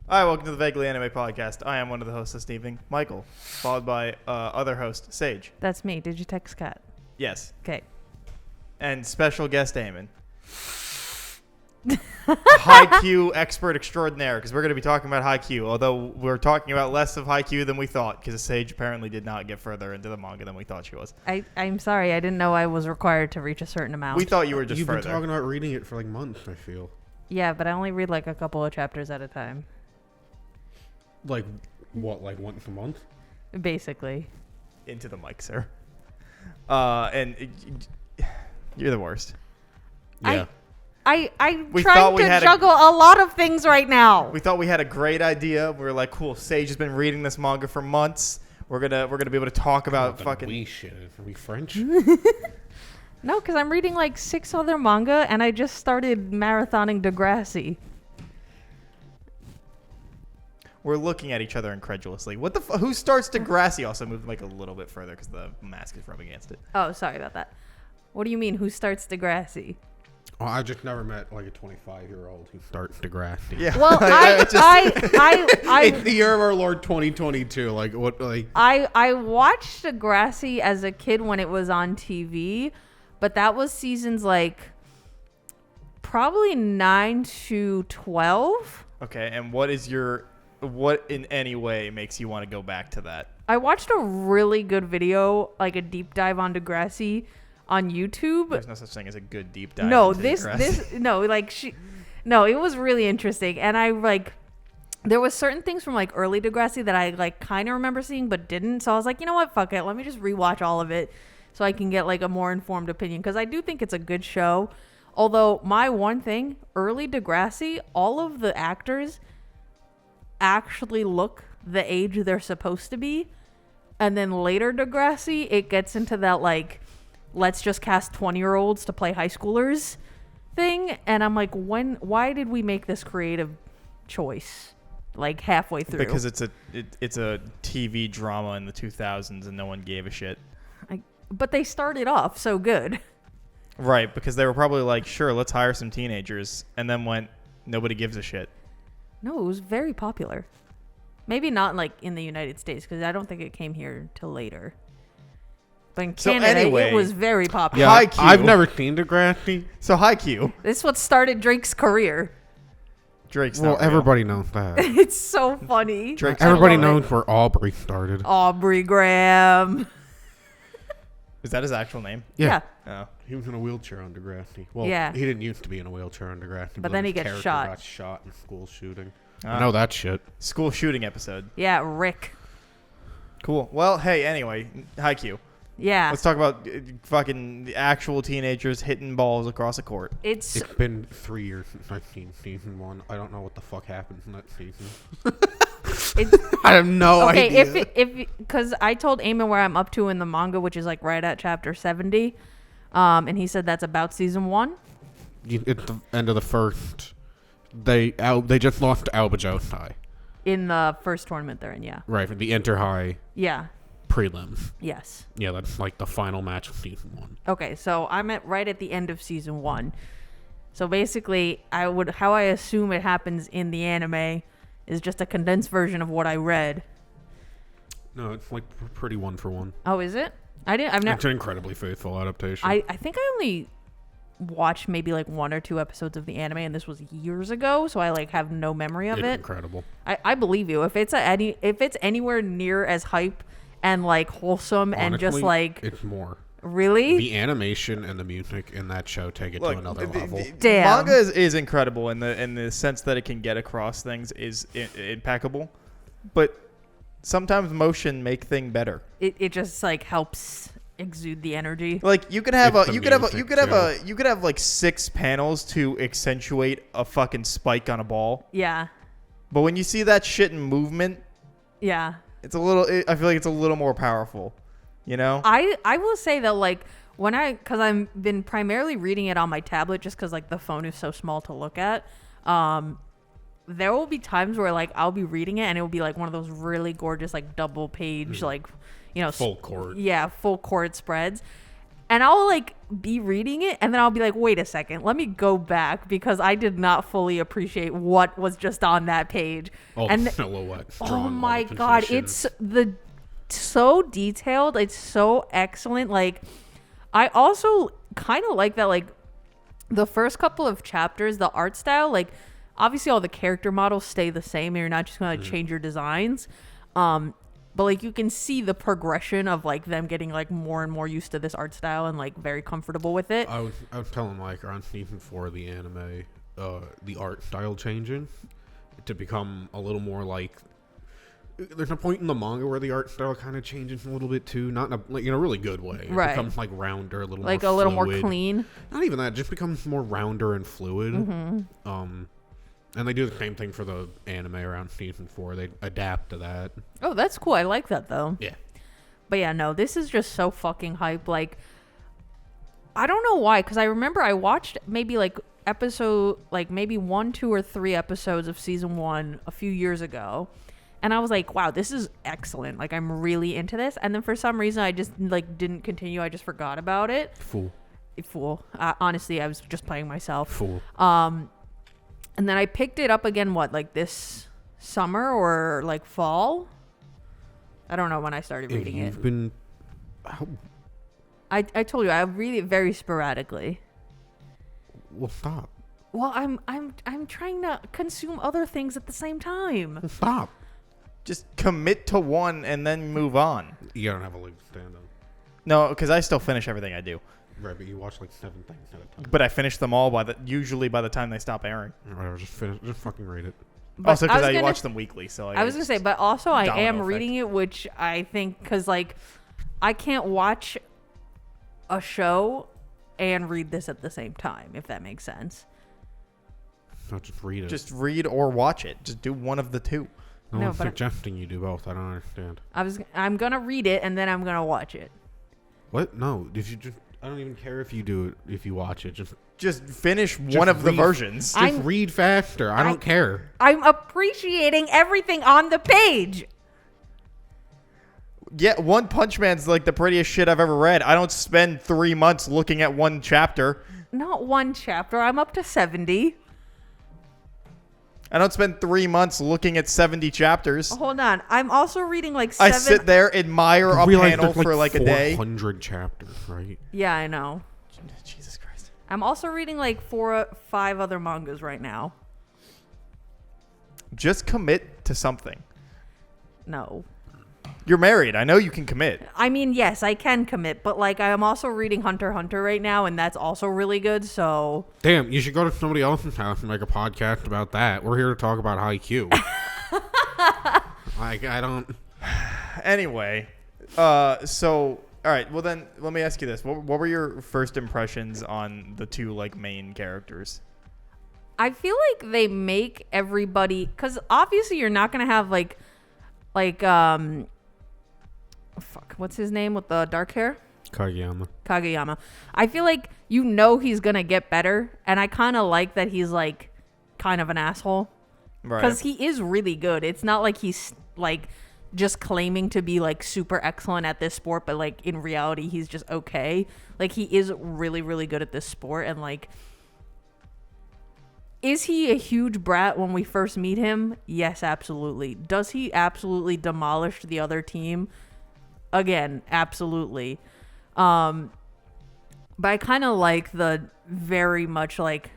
Hi, welcome to the Vaguely Anime Podcast. I am one of the hosts this evening, Michael, followed by other host, Sage. That's me. Did you text Kat? Yes. Okay. And special guest, Eamon. Haikyuu expert extraordinaire, because we're going to be talking about Haikyuu, although we're talking about less of Haikyuu than we thought, because Sage apparently did not get further into the manga than we thought she was. I'm sorry. I didn't know I was required to reach a certain amount. We thought you were just You've further. been talking about reading it for like months, I feel. Yeah, but I only read like a couple of chapters at a time. Like, what, like once a month? Basically. Into the mic, sir. And you're the worst. Yeah. I'm We trying thought we to had juggle a lot of things right now. We thought we had a great idea. We were like, cool, Sage has been reading this manga for months. We're gonna be able to talk about fucking... We shit. Are we French? No, because I'm reading like 6 other manga, and I just started marathoning Degrassi. We're looking at each other incredulously. What the who starts Degrassi? Also move the mic a little bit further because the mask is rubbing against it. Oh, sorry about that. What do you mean, who starts Degrassi? Oh, I just never met like a 25-year-old who starts Degrassi. Yeah. Well, It's the year of our Lord 2022. Like what? Like I watched Degrassi as a kid when it was on TV, but that was seasons like probably 9 to 12. Okay, and what in any way makes you want to go back to that? I watched a really good video, like a deep dive on Degrassi on YouTube. There's no such thing as a good deep dive. No, into Degrassi. it was really interesting, and I like. There was certain things from like early Degrassi that I like kind of remember seeing but didn't. So I was like, you know what, fuck it. Let me just rewatch all of it so I can get like a more informed opinion, because I do think it's a good show. Although my one thing, early Degrassi, all of the actors actually look the age they're supposed to be. And then later Degrassi, it gets into that like, let's just cast 20-year-olds to play high schoolers thing. And I'm like, why did we make this creative choice? Like halfway through, Because it's a TV drama in the 2000s and no one gave a shit. But they started off so good. Right, because they were probably like, sure, let's hire some teenagers, and then went, nobody gives a shit. No, it was very popular. Maybe not like in the United States, because I don't think it came here till later. But in Canada, it was very popular. Yeah, Haikyuu. I've never seen Degrassi. So Haikyuu. This is what started Drake's career. Drake's Well, not real. everybody knows that. It's so funny. Drake's Everybody I love knows where Aubrey started. Aubrey Graham. Is that his actual name? Yeah. Oh. He was in a wheelchair on Degrassi. Well, Yeah. he didn't used to be in a wheelchair on Degrassi. But then he his gets character shot. got shot in a school shooting. Ah. I know that shit. School shooting episode. Yeah, Rick. Cool. Well, hey, anyway, Haikyuu. Yeah. Let's talk about fucking the actual teenagers hitting balls across a court. It's It's been 3 years since I've seen season 1. I don't know what the fuck happened in that season. I have no idea. okay, if because I told Eamon where I'm up to in the manga, which is like right at chapter 70. And he said that's about season 1. At the end of the first, they just lost to Albajosi. In the first tournament they're in, yeah. Right, for the Inter-High Yeah. prelims. Yes. Yeah, that's like the final match of season 1. Okay, so I'm right at the end of season 1. So basically, how I assume it happens in the anime is just a condensed version of what I read. No, it's like pretty 1-for-1. Oh, is it? I've It's never. an incredibly faithful adaptation. I think I only watched maybe like 1 or 2 episodes of the anime, and this was years ago, so I like have no memory of it's it. incredible. I believe you. If it's anywhere near as hype and like wholesome and just Honestly, like it's more. really. The animation and the music in that show take it to another level. Damn. Manga is incredible in the sense that it can get across things is impeccable, but sometimes motion make thing better. It just like helps exude the energy. Like you could have It's a the you could have a music, you could have a too. you could have like 6 panels to accentuate a fucking spike on a ball, Yeah. but when you see that shit in movement, Yeah. it's a little. I feel like it's a little more powerful, you know. I will say that like because I've been primarily reading it on my tablet just because like the phone is so small to look at. There will be times where like I'll be reading it and it will be like one of those really gorgeous like double page like full court. Yeah, full court spreads. And I'll like be reading it and then I'll be like, wait a second, let me go back because I did not fully appreciate what was just on that page. Oh, and silhouettes. oh my God, it's so detailed. It's so excellent. Like, I also kind of like that, like, the first couple of chapters, the art style, like, obviously all the character models stay the same. You're not just going to change your designs. But, like, you can see the progression of, like, them getting, like, more and more used to this art style and, like, very comfortable with it. I was telling Mike around season 4 of the anime, the art style changing to become a little more like... There's a point in the manga where the art style kind of changes a little bit, too. Not in a, like, in a really good way. It becomes, like, rounder, a little like more a little fluid. more clean. Not even that. It just becomes more rounder and fluid. And they do the same thing for the anime around season 4. They adapt to that. Oh, that's cool. I like that, though. Yeah. But yeah, no, this is just so fucking hype. Like, I don't know why, because I remember I watched maybe like maybe 1, 2, or 3 episodes of season 1 a few years ago. And I was like, wow, this is excellent. Like, I'm really into this. And then for some reason, I just like didn't continue. I just forgot about it. Fool. Honestly, I was just playing myself. Fool. And then I picked it up again, like this summer or like fall? I don't know when I started reading it. I told you, I read it very sporadically. Well, stop. Well, I'm trying to consume other things at the same time. Well, stop. Just commit to one and then move on. You don't have a leg to stand on. No, because I still finish everything I do. Right, but you watch like 7 things at a time. But I finish them all usually by the time they stop airing. Whatever, just fucking read it. But also, because I watch them weekly, so I was gonna say, but also I am effect. reading it, which I think because like I can't watch a show and read this at the same time, if that makes sense. No, just read it. Just read or watch it. Just do one of the two. No one's suggesting you do both. I don't understand. I'm gonna read it and then I'm gonna watch it. What? No. I don't even care if you do it. If you watch it, just finish one of the versions. Just read faster. I don't care. I'm appreciating everything on the page. Yeah, One Punch Man's like the prettiest shit I've ever read. I don't spend 3 months looking at one chapter. Not one chapter. I'm up to 70. I don't spend 3 months looking at 70 chapters. Hold on. I'm also reading like 7. I sit there, admire a panel for like a day. 400 chapters, right? Yeah, I know. Jesus Christ. I'm also reading like 4 or 5 other mangas right now. Just commit to something. No. You're married. I know you can commit. I mean, yes, I can commit, but like I am also reading Hunter x Hunter right now, and that's also really good, so... Damn, you should go to somebody else's house and make a podcast about that. We're here to talk about Haikyuu. Like, I don't... Anyway, so... All right, well then, let me ask you this. What were your first impressions on the two, like, main characters? I feel like they make everybody... Because obviously you're not going to have, fuck, what's his name with the dark hair? Kageyama. I feel like you know he's gonna get better, and I kind of like that he's like kind of an asshole, Right. Because he is really good. It's not like he's like just claiming to be like super excellent at this sport, but like in reality he's just okay. Like he is really, really good at this sport, and like, is he a huge brat when we first meet him? Yes, absolutely. Does he absolutely demolish the other team? Again, absolutely. But I kind of like the very much like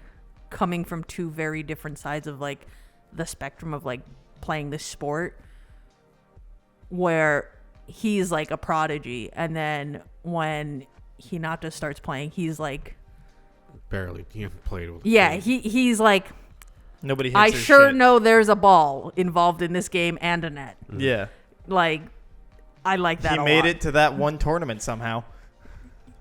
coming from two very different sides of like the spectrum of like playing this sport, where he's like a prodigy, and then when Hinata starts playing, he's like barely. He hasn't played with. Yeah, he's like, nobody hits I his sure shit. know there's a ball involved in this game and a net. Yeah. Like, I like that He a made lot. it to that one tournament somehow.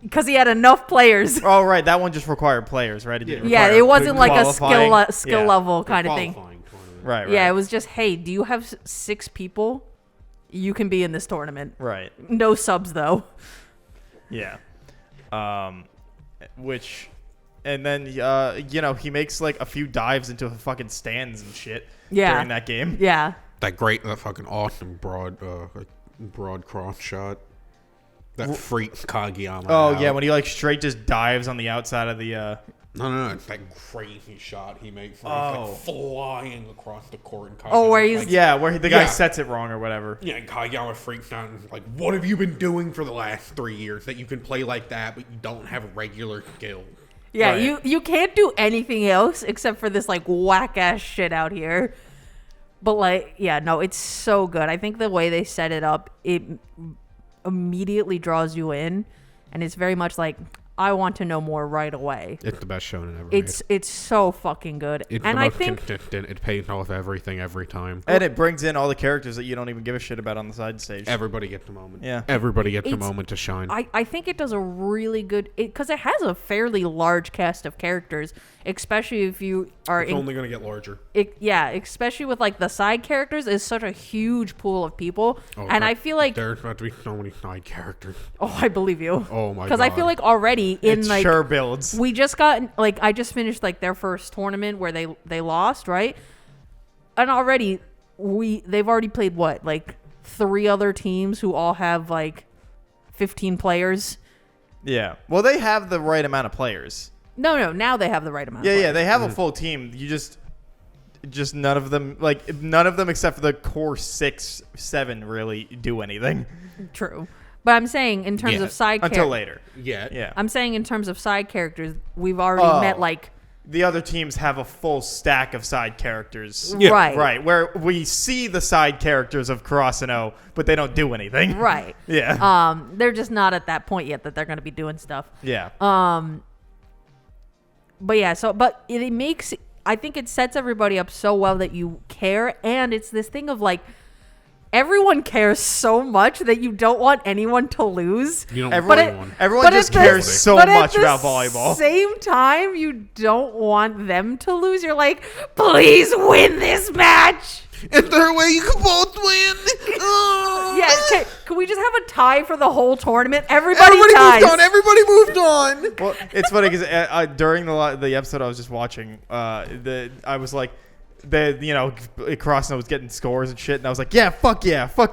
Because he had enough players. Oh, right. That one just required players, right? It didn't Yeah, require it wasn't like a qualifying. skill Yeah. level kind of thing. Qualifying tournament. Right. Yeah, it was just, hey, do you have 6 people? You can be in this tournament. Right. No subs, though. Yeah. And then, he makes like a few dives into fucking stands and shit during that game. Yeah. That fucking awesome broad cross shot. That freak Kageyama. Oh out. yeah, when he like straight just dives on the outside of the. No, it's that crazy shot he makes where he's like flying across the court. And Oh, where he's- like, Yeah, where the guy Yeah. sets it wrong or whatever. yeah, and Kageyama freaks out and is like, what have you been doing for the last 3 years that you can play like that, but you don't have regular skill? Yeah, Right. you can't do anything else except for this like whack ass shit out here. But like, yeah, no, it's so good. I think the way they set it up, it immediately draws you in, and it's very much like, I want to know more right away. It's the best shonen ever It's so fucking good. It's and the I most think consistent. It pays off everything every time. And it brings in all the characters that you don't even give a shit about on the side stage. Everybody gets a moment. Yeah. Everybody gets a It's- moment to shine. I think it does a really good, because it has a fairly large cast of characters, especially if you are It's only going to get larger. yeah, especially with like the side characters is such a huge pool of people, Oh, and but I feel like there's about to be so many side characters. oh, I believe you. Oh my god. Because I feel like already in It like sure builds. we just got like I just finished like their first tournament where they lost, right? And already they've already played what, like 3 other teams who all have like 15 players. Yeah. Well, they have the right amount of players. No, now they have the right amount. Yeah, of yeah, they have Mm-hmm. a full team. You just none of them except for the core 6, 7 really do anything True. But I'm saying in terms Yeah, of side until characters, later. Yeah. Yeah. I'm saying in terms of side characters, we've already Oh. met like The other teams have a full stack of side characters. Yeah. right. Right, where we see the side characters of Kurosano, but they don't do anything. Right. Yeah. They're just not at that point yet that they're going to be doing stuff. Yeah. But yeah, but it makes, I think it sets everybody up so well that you care, and it's this thing of like everyone cares so much that you don't want anyone to lose. You don't Everyone, want anyone. everyone But just at the- cares so but at much the about volleyball. Same time, you don't want them to lose. You're like, please win this match. Is there a way you can both win? Oh. Yeah, can we just have a tie for the whole tournament? Everybody ties. moved on. Everybody moved on. Well, it's funny because during the episode I was just watching, I was like, Kurosano was getting scores and shit, and I was like, yeah, fuck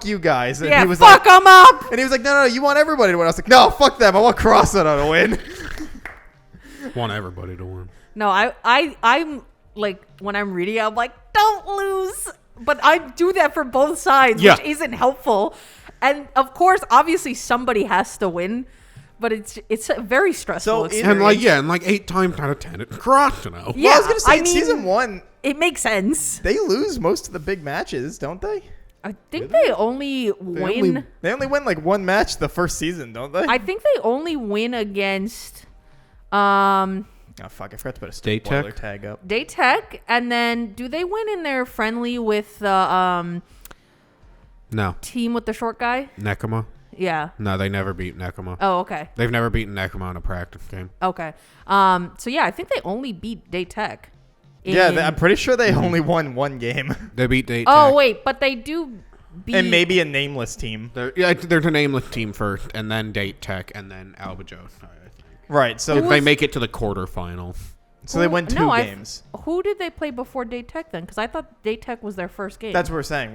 you guys. And Yeah, he was fuck like, them up. and he was like, no, you want everybody to win. I was like, no, fuck them. I want Kurosano to win. Want everybody to win. No, I'm like, when I'm reading, I'm like, don't lose. But I do that for both sides, Yeah. which isn't helpful. And of course, obviously, somebody has to win, but it's a very stressful So experience. And 8 times out of 10, it's Kurosano. Yeah, Well, I was gonna say I in mean- season 1, It makes sense. they lose most of the big matches, don't they? I think they only win. They only win like one match the first season, don't they? I think they only win against Oh fuck! I forgot to put a stupid Daytech? spoiler tag up. Daytech, and then do they win in their friendly with the No. team with the short guy? Nekoma? Yeah. No, they never beat Nekoma. Oh, okay. They've never beaten Nekoma in a practice game. Okay. So yeah, I think they only beat Daytech. Yeah, in- I'm pretty sure they only won one game, They beat Daytech. Oh wait, but they do beat. and maybe a nameless team. There's a nameless team first, and then Daytech, and then Albajo. Right. So They make it to the quarterfinal. so they win 2 No, games. Who did they play before Daytech then? Because I thought Daytech was their first game. That's what we're saying.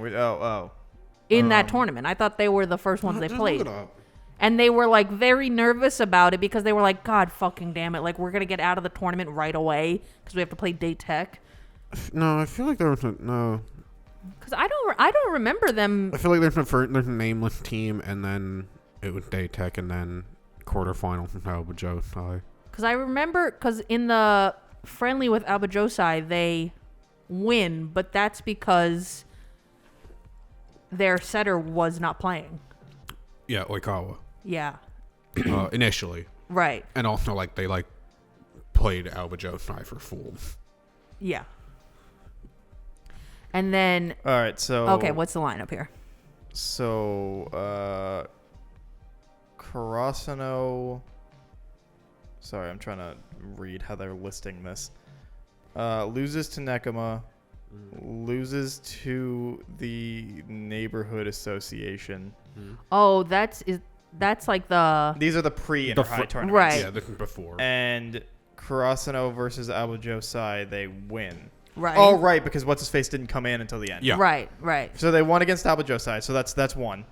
in that tournament. I thought they were the first ones they Just played. look it up. And they were like very nervous about it because they were like, God fucking damn it. Like, we're going to get out of the tournament right away because we have to play Daytech. No, I feel like there was no. Because I don't remember them. I feel like there's a nameless team, and then it was Daytech, and then quarterfinal from Albajo. Sorry. Because I remember, because in the friendly with Abajosai, they win, but that's because their setter was not playing. Yeah, Oikawa. Yeah. Initially, Right. and also they played Albajo for fools. Yeah. And then, All right. So okay, what's the lineup here? So Kurosano. Sorry, I'm trying to read how they're listing this. Loses to Nekoma. Loses to the Neighborhood Association. Oh, that's like the These are the pre-inter-high tournaments. Right. Yeah, this is before. And Kurosano versus Abajosai, they win. right. Oh, right, because what's-his-face didn't come in until the end. Yeah. Right. So they won against Abajosai, so that's one.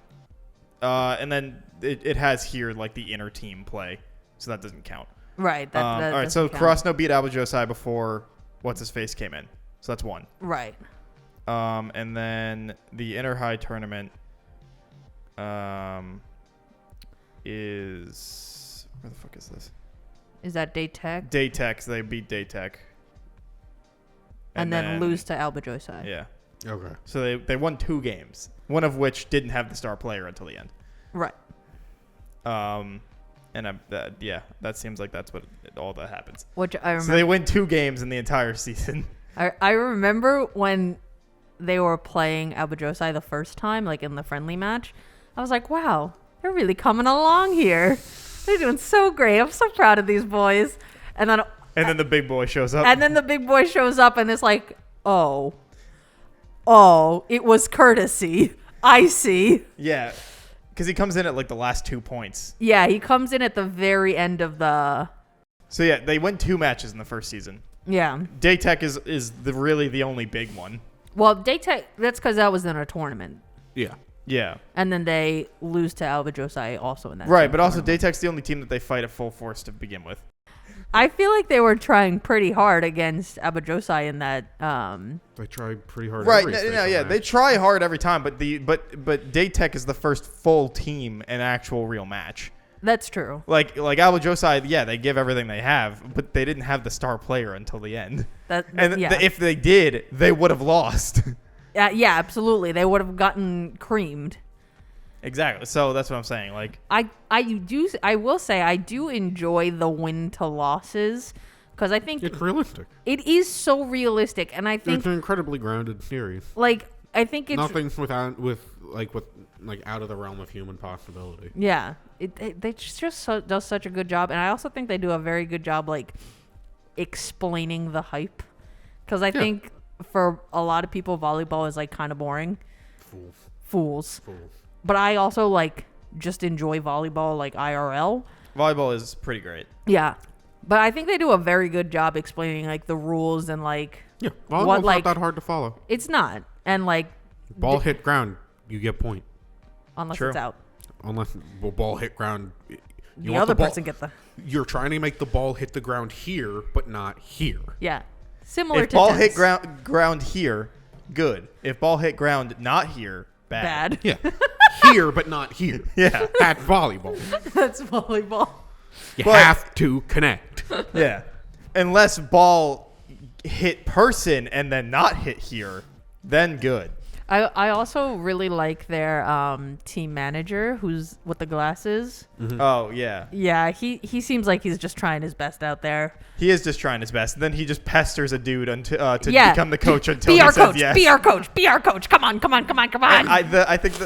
And then it has here like the inner team play, so that doesn't count. Right. That All right, so doesn't count. Kurosano beat Abu Josai before what's his face came in, so that's one. Right. And then the Inter High tournament is where the fuck is this? Is that Daytech? Daytech. So they beat Daytech. And then lose to Alba Josai. Yeah. Okay. So they won 2 games, one of which didn't have the star player until the end. Right. And that seems like that's what all that happens. Which I remember. So they win 2 games in the entire season. I remember when they were playing Alba Josai the first time, like in the friendly match. I was like, wow, they're really coming along here. They're doing so great. I'm so proud of these boys. And then the big boy shows up. And then the big boy shows up and it's like, oh, it was courtesy. I see. Yeah, because he comes in at like the last 2 points. Yeah, he comes in at the very end of the. So yeah, they win 2 matches in the first season. Yeah. Daytech is really the only big one. Well, Daytech, that's because that was in a tournament. Yeah. Yeah. And then they lose to Alba Josai also in that. Right, same but also tournament. Daytech's the only team that they fight at full force to begin with. I feel like they were trying pretty hard against Alba Josai in that. They tried pretty hard. Right, every no, single yeah, match. they try hard every time, but Daytech is the first full team in actual real match. That's true. Like Alba Josai, yeah, they give everything they have, but they didn't have the star player until the end. If they did, they would have lost. Yeah, absolutely. They would have gotten creamed. Exactly. So that's what I'm saying. Like I will say I do enjoy the win to losses because I think It's realistic. it is so realistic, and I think It's an incredibly grounded series. I think it's Nothing's with out of the realm of human possibility. yeah. They just does such a good job, and I also think they do a very good job like explaining the hype because I think for a lot of people volleyball is like kind of boring. Fools. But I also like just enjoy volleyball like IRL. volleyball is pretty great. Yeah. But I think they do a very good job explaining like the rules and like Yeah, volleyball's like not that hard to follow. it's not. And like Ball hit ground, you get point. unless True. it's out. Unless ball hit ground, The other person get the You're trying to make the ball hit the ground here, but not here. yeah. Similar If to ball tennis. hit ground here, good. If ball hit ground not here, bad. Bad. Yeah, here but not here. Yeah. That's volleyball. That's volleyball. You But- have to connect. Yeah. Unless ball hit person and then not hit here, then good. I also really like their team manager who's with the glasses. Oh, yeah. Yeah, he seems like he's just trying his best out there. He is just trying his best. And then he just pesters a dude to Yeah. become the coach until Be he our says coach. yes. Be our coach. Be our coach. Come on. I think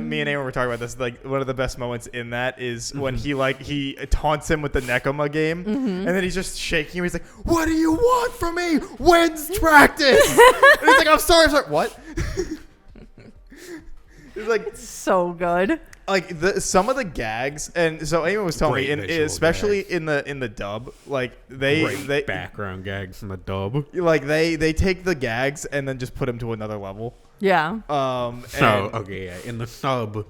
me and Aaron were talking about this. Like one of the best moments in that is when he taunts him with the Nekoma game, and then he's just shaking him. He's like, "What do you want from me? When's practice?" And he's like, "I'm sorry." I'm sorry. What? He's like, So good. like some of the gags, and so Amy was telling Great me, visual especially gags. in the dub, like Great they background gags in the dub. like they take the gags and then just put them to another level. Yeah. So, okay, yeah, in the sub,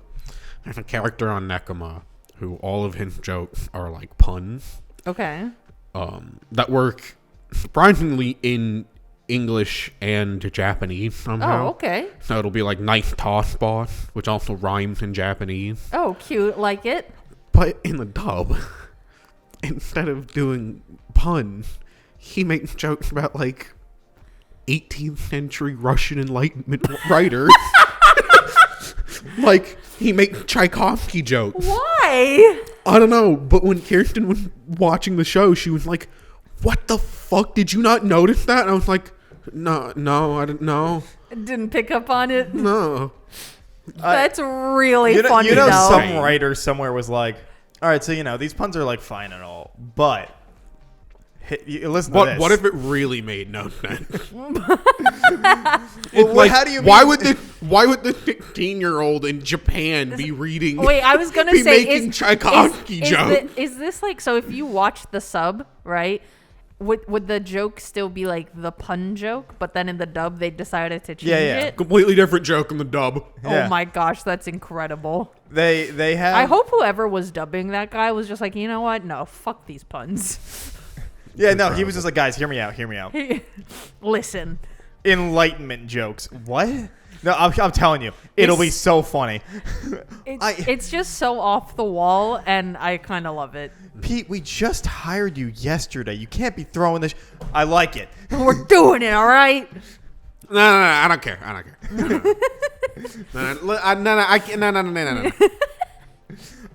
there's a character on Nekoma who all of his jokes are like puns Okay. that work surprisingly in English and Japanese somehow. Oh, okay. So it'll be like nice toss boss, which also rhymes in Japanese. Oh, cute. Like it. But in the dub, instead of doing puns, he makes jokes about like 18th century Russian Enlightenment writers. Like he makes Tchaikovsky jokes. Why? I don't know, but when Kirsten was watching the show, she was like, "What the fuck? Did you not notice that?" And I was like, "No, I didn't know. Didn't pick up on it. No." That's really You know, funny though. some writer somewhere was like, "All right, so these puns are like fine and all, but listen to this. What if it really made no sense? Well, how do you? Why mean- would the 16-year-old in Japan be reading? Wait, I was gonna be say making Tchaikovsky jokes. Is this like so? If you watch the sub, right, would the joke still be like the pun joke, but then in the dub they decided to change Yeah. it? Completely different joke in the dub. Yeah. Oh my gosh, that's incredible. They have. I hope whoever was dubbing that guy was just like, you know what? No, fuck these puns. Yeah, no, he was just like, guys, hear me out. Listen. Enlightenment jokes. What? No, I'm telling you, it'll be so funny. It's just so off the wall, and I kind of love it. Pete, we just hired you yesterday. You can't be throwing this. I like it. We're doing it, all right? No, I don't care. No.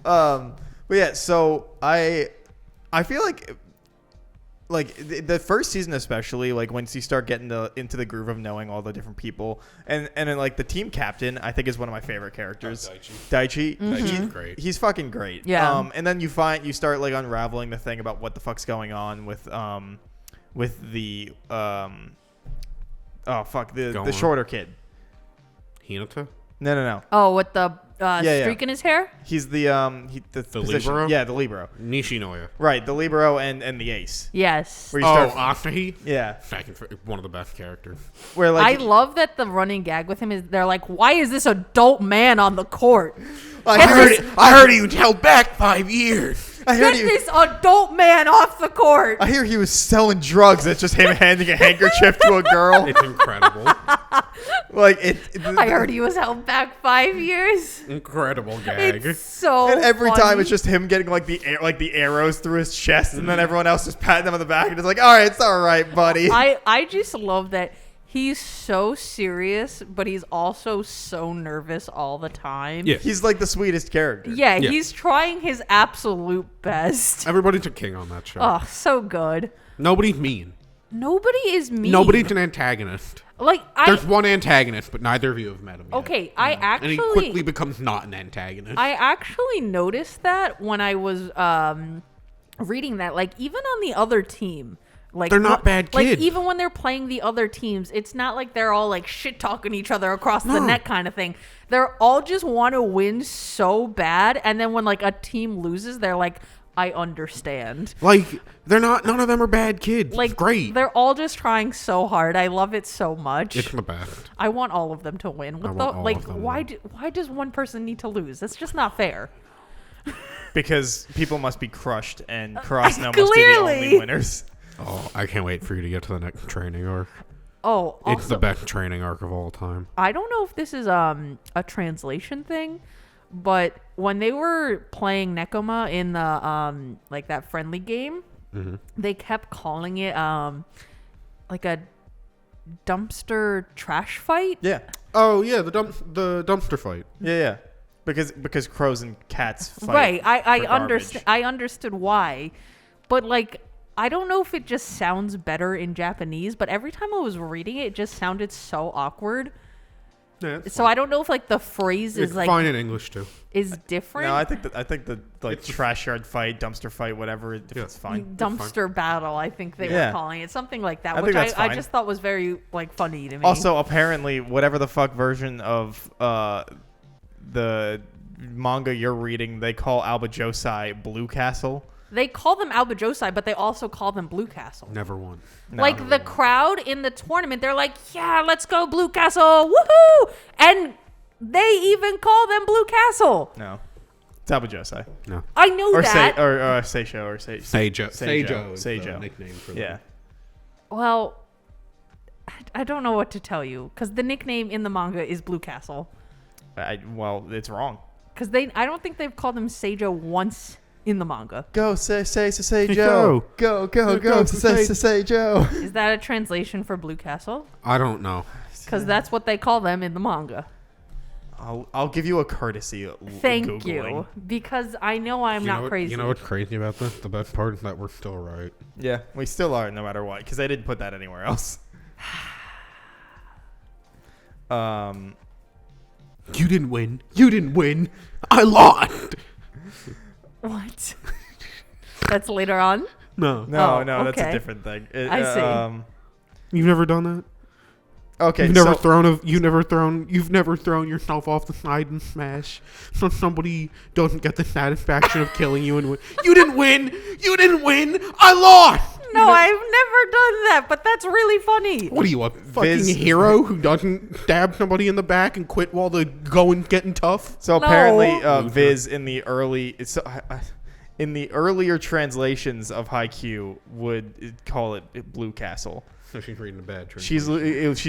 But yeah, so I feel like the first season especially, like once you start getting into the groove of knowing all the different people, and then like the team captain, I think is one of my favorite characters. Daichi. Daichi's great. He's fucking great. Yeah. And then you start like unraveling the thing about what the fuck's going on with the the shorter kid. Hinata? No. Oh, with the Yeah. streak in his hair? He's the position. libero? Yeah, the libero. Nishinoya. Right, the libero and the ace. Yes. Where you start, Asahi? yeah. One of the best characters. Where like I love that the running gag with him is they're like, why is this adult man on the court? I heard he held back 5 years. Get this adult man off the court. I hear he was selling drugs. It's just him handing a handkerchief to a girl. It's incredible. Like I heard he was held back 5 years. Incredible gag. It's so And every funny. time it's just him getting like the arrows through his chest, and then everyone else just patting him on the back, and it's like, all right, it's all right, buddy. I just love that he's so serious, but he's also so nervous all the time. Yeah. He's like the sweetest character. Yeah, Yeah. he's trying his absolute best. Everybody's a king on that show. Oh, so good. Nobody's mean. Nobody is mean. Nobody's an antagonist. Like There's one antagonist, but neither of you have met him yet. Okay, I And he actually quickly becomes not an antagonist. I actually noticed that when I was reading that, like even on the other team, like They're not bad Like kids. even when they're playing the other teams, it's not like they're all like shit talking each other across the No. net kind of thing. They're all just want to win so bad, and then when like a team loses, they're like, I understand. Like, none of them are bad kids. Like It's great. They're all just trying so hard. I love it so much. It's the best. I want all of them to win. I want all of them to Why win. why does one person need to lose? That's just not fair. Because people must be crushed, and Crossnow must be the only Clearly. winners. Oh, I can't wait for you to get to the next training arc. Oh, It's the also, best training arc of all time. I don't know if this is a translation thing, but when they were playing Nekoma in the like that friendly game, they kept calling it like a dumpster trash fight. Yeah. Oh yeah, the dumpster fight. Yeah. Because crows and cats fight. Right. I for understand. garbage. I understood why, but like I don't know if it just sounds better in Japanese. But every time I was reading it, it just sounded so awkward. Yeah, it's So I don't know if like the phrase is it's like fine in English too. is different. No, I think the like trash yard fight, dumpster fight, whatever, it's fine. Dumpster battle, I think they Yeah. were calling it something like that, I which think that's I fine. just thought was very like funny to me. Also, apparently, whatever the fuck version of the manga you're reading, they call Alba Josai Blue Castle. they call them Albajosai, but they also call them Blue Castle. Never won. No. Like the crowd in the tournament, they're like, "Yeah, let's go Blue Castle, woohoo!" And they even call them Blue Castle. No, it's Alba Josai. No. I know Or that. Seisho or Seijo. Seijo. Is the nickname for them. Yeah. Well, I don't know what to tell you because the nickname in the manga is Blue Castle. Well, it's wrong. Because I don't think they've called him Seijo once in the manga. Go say Joe. Joe. Go Go, say Joe. Is that a translation for Blue Castle? I don't know. Because that's what they call them in the manga. I'll give you a courtesy. Thank Googling. you. Because I know I'm not crazy. You know what's crazy about this? The best part is that we're still right. Yeah, we still are, no matter what, because they didn't put that anywhere else. You didn't win. You didn't win. I lost. What? That's later on? No. No, Oh, that's a okay. different thing. I see. You've never done that? Okay, You've never thrown yourself off the side and smash so somebody doesn't get the satisfaction of killing you and win. You didn't win. You didn't win. I lost. No, I've never done that, but that's really funny. What are you, a fucking Viz- hero who doesn't stab somebody in the back and quit while the going getting tough? So No. apparently, Viz in the earlier translations of Haikyuu would call it Blue Castle. So she's reading a bad She's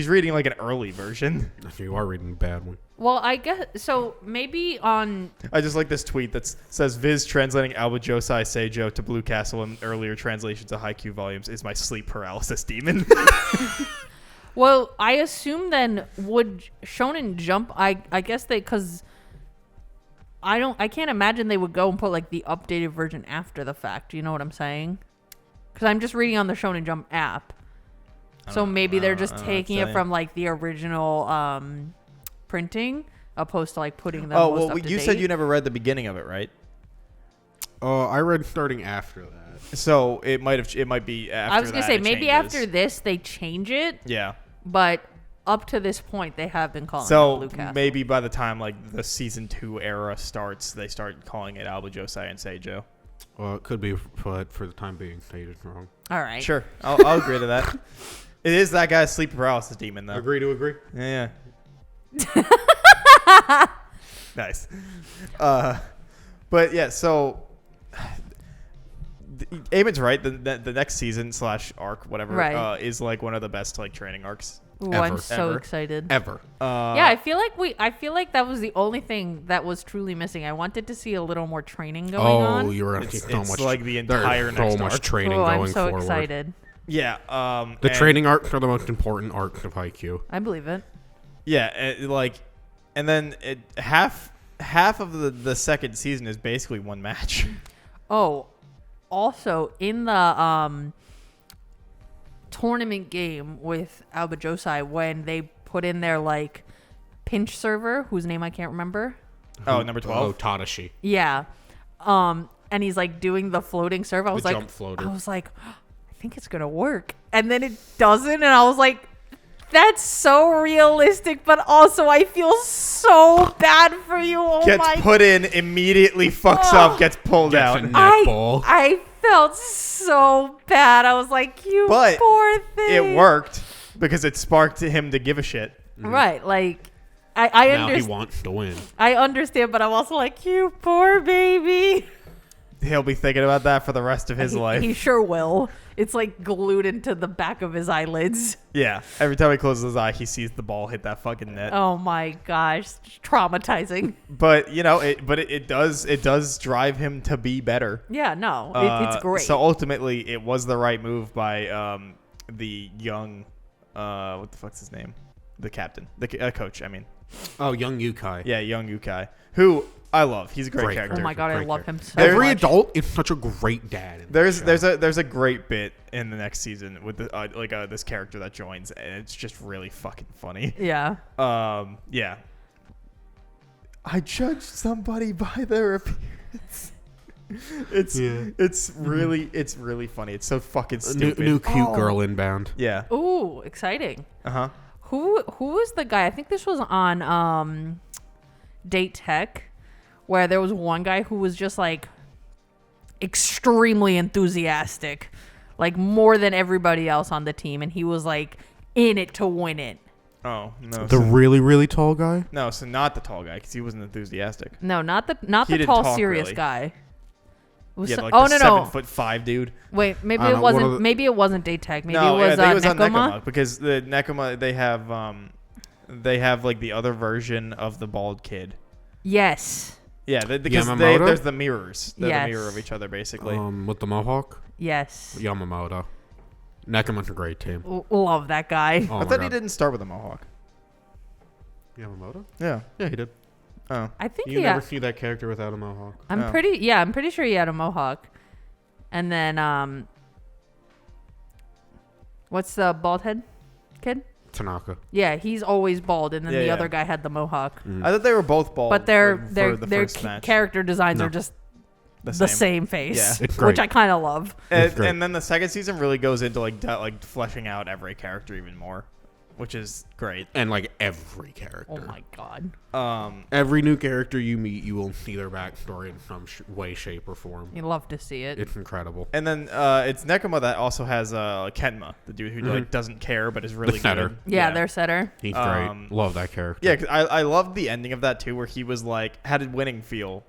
reading like an early version. You are reading a bad one. Well, I guess so. Maybe on I just like this tweet that says Viz translating Alba Josai Seijo to Blue Castle in earlier translations of Haikyuu volumes is my sleep paralysis demon. Well, I assume then would Shonen Jump? I guess because I can't imagine they would go and put like the updated version after the fact. You know what I'm saying? Because I'm just reading on the Shonen Jump app, so maybe they're just taking it from like the original printing, opposed to like putting them. Oh most well, up to you date. said you never read the beginning of it, right? I read starting after that. So it might be after. I was gonna that say it maybe changes. after this they change it, Yeah. but up to this point they have been calling it So Blue Castle. maybe by the time like the season 2 era starts, they start calling it Alba Josai and Seijo. Well, it could be, but for the time being, stated wrong. All right. Sure, I'll agree to that. It is that guy's sleep paralysis demon, though. Agree to agree. Yeah. Nice. But yeah, so Eamon's right. The next season / arc, whatever, Right. is like one of the best like training arcs. Ooh, I'm Ever. so Ever. excited. Ever. Yeah, I feel like that was the only thing that was truly missing. I wanted to see a little more training going on. Oh, you're It's, so it's much. like the There's entire so next much arc. training Oh, going I'm so forward. excited. Yeah. The and- training arcs are the most important arcs of Haikyuu. I believe it. Yeah, and then half of the second season is basically one match. Oh, also in the tournament game with Alba Josai, when they put in their like pinch server, whose name I can't remember. Oh, number 12. Oh, Tadashi. Yeah. And he's like doing the floating serve. I was like, jump floater. I was like, I think it's gonna work, and then it doesn't, and I was like, that's so realistic, but also I feel so bad for you. Oh Gets my! put in, immediately fucks Oh. up, gets pulled Gets out. a netball. I felt so bad. I was like, you But poor thing. It worked because it sparked him to give a shit. Right, like I Now he understand. wants to win. I understand, but I'm also like, you poor baby. He'll be thinking about that for the rest of his life. He sure will. It's like glued into the back of his eyelids. Yeah. Every time he closes his eye, he sees the ball hit that fucking net. Oh my gosh, traumatizing. But it does drive him to be better. Yeah, no, it's great. So ultimately, it was the right move by the young, what the fuck's his name? The captain, the coach. I mean, Oh, young Yukai. yeah, young Yukai, who I love. He's a great Great character. Oh my god, I Great love character. him so Every much. adult is such a great dad. In There's this show. there's a great bit in the next season with this character that joins, and it's just really fucking funny. Yeah. Yeah. I judge somebody by their appearance. It's really funny. It's so fucking stupid. new cute Oh. girl inbound. Yeah. Ooh, exciting. Uh-huh. Who was the guy? I think this was on Date Tech, where there was one guy who was just like extremely enthusiastic, like more than everybody else on the team, and he was like in it to win it. Oh, no. The really, really tall guy? No, so not the tall guy, because he wasn't enthusiastic. No, not He the didn't tall talk, serious really. guy. It was Yeah, so- like oh the no 7'5" dude. Wait, maybe I it don't know, one wasn't. of the- Maybe it wasn't Date Tech. Maybe No, it was, yeah, it was on Nekoma. Nekoma, because the Nekoma they have like the other version of the bald kid. Yes, Yeah, because Yamamoto? there's the mirrors. They're Yes. the mirror of each other, basically. With the mohawk? yes. Yamamoto. Nekoma's a great team. Love that guy. Oh I my thought he God. didn't start with a mohawk. Yamamoto? Yeah. Yeah, he did. Oh. I think You he. never see that character without a mohawk. I'm Oh. pretty sure he had a mohawk. And then what's the bald head kid? Tanaka. Yeah, he's always bald, and then Yeah, the yeah. other guy had the mohawk. I thought they were both bald. But their for the first match. character designs No. are just the the same face, Yeah. It's which great. I kind of love. It's great. And then the second season really goes into like fleshing out every character even more. which is great. And like every character. Oh my god. Every new character you meet, you will see their backstory in some way, shape, or form. You love to see it. It's incredible. And then it's Nekoma that also has Kenma, the dude who like doesn't care but is really setter. good. Yeah, their setter. He's great. Love that character. Yeah, 'cause I loved the ending of that too, where he was like, had a winning feel.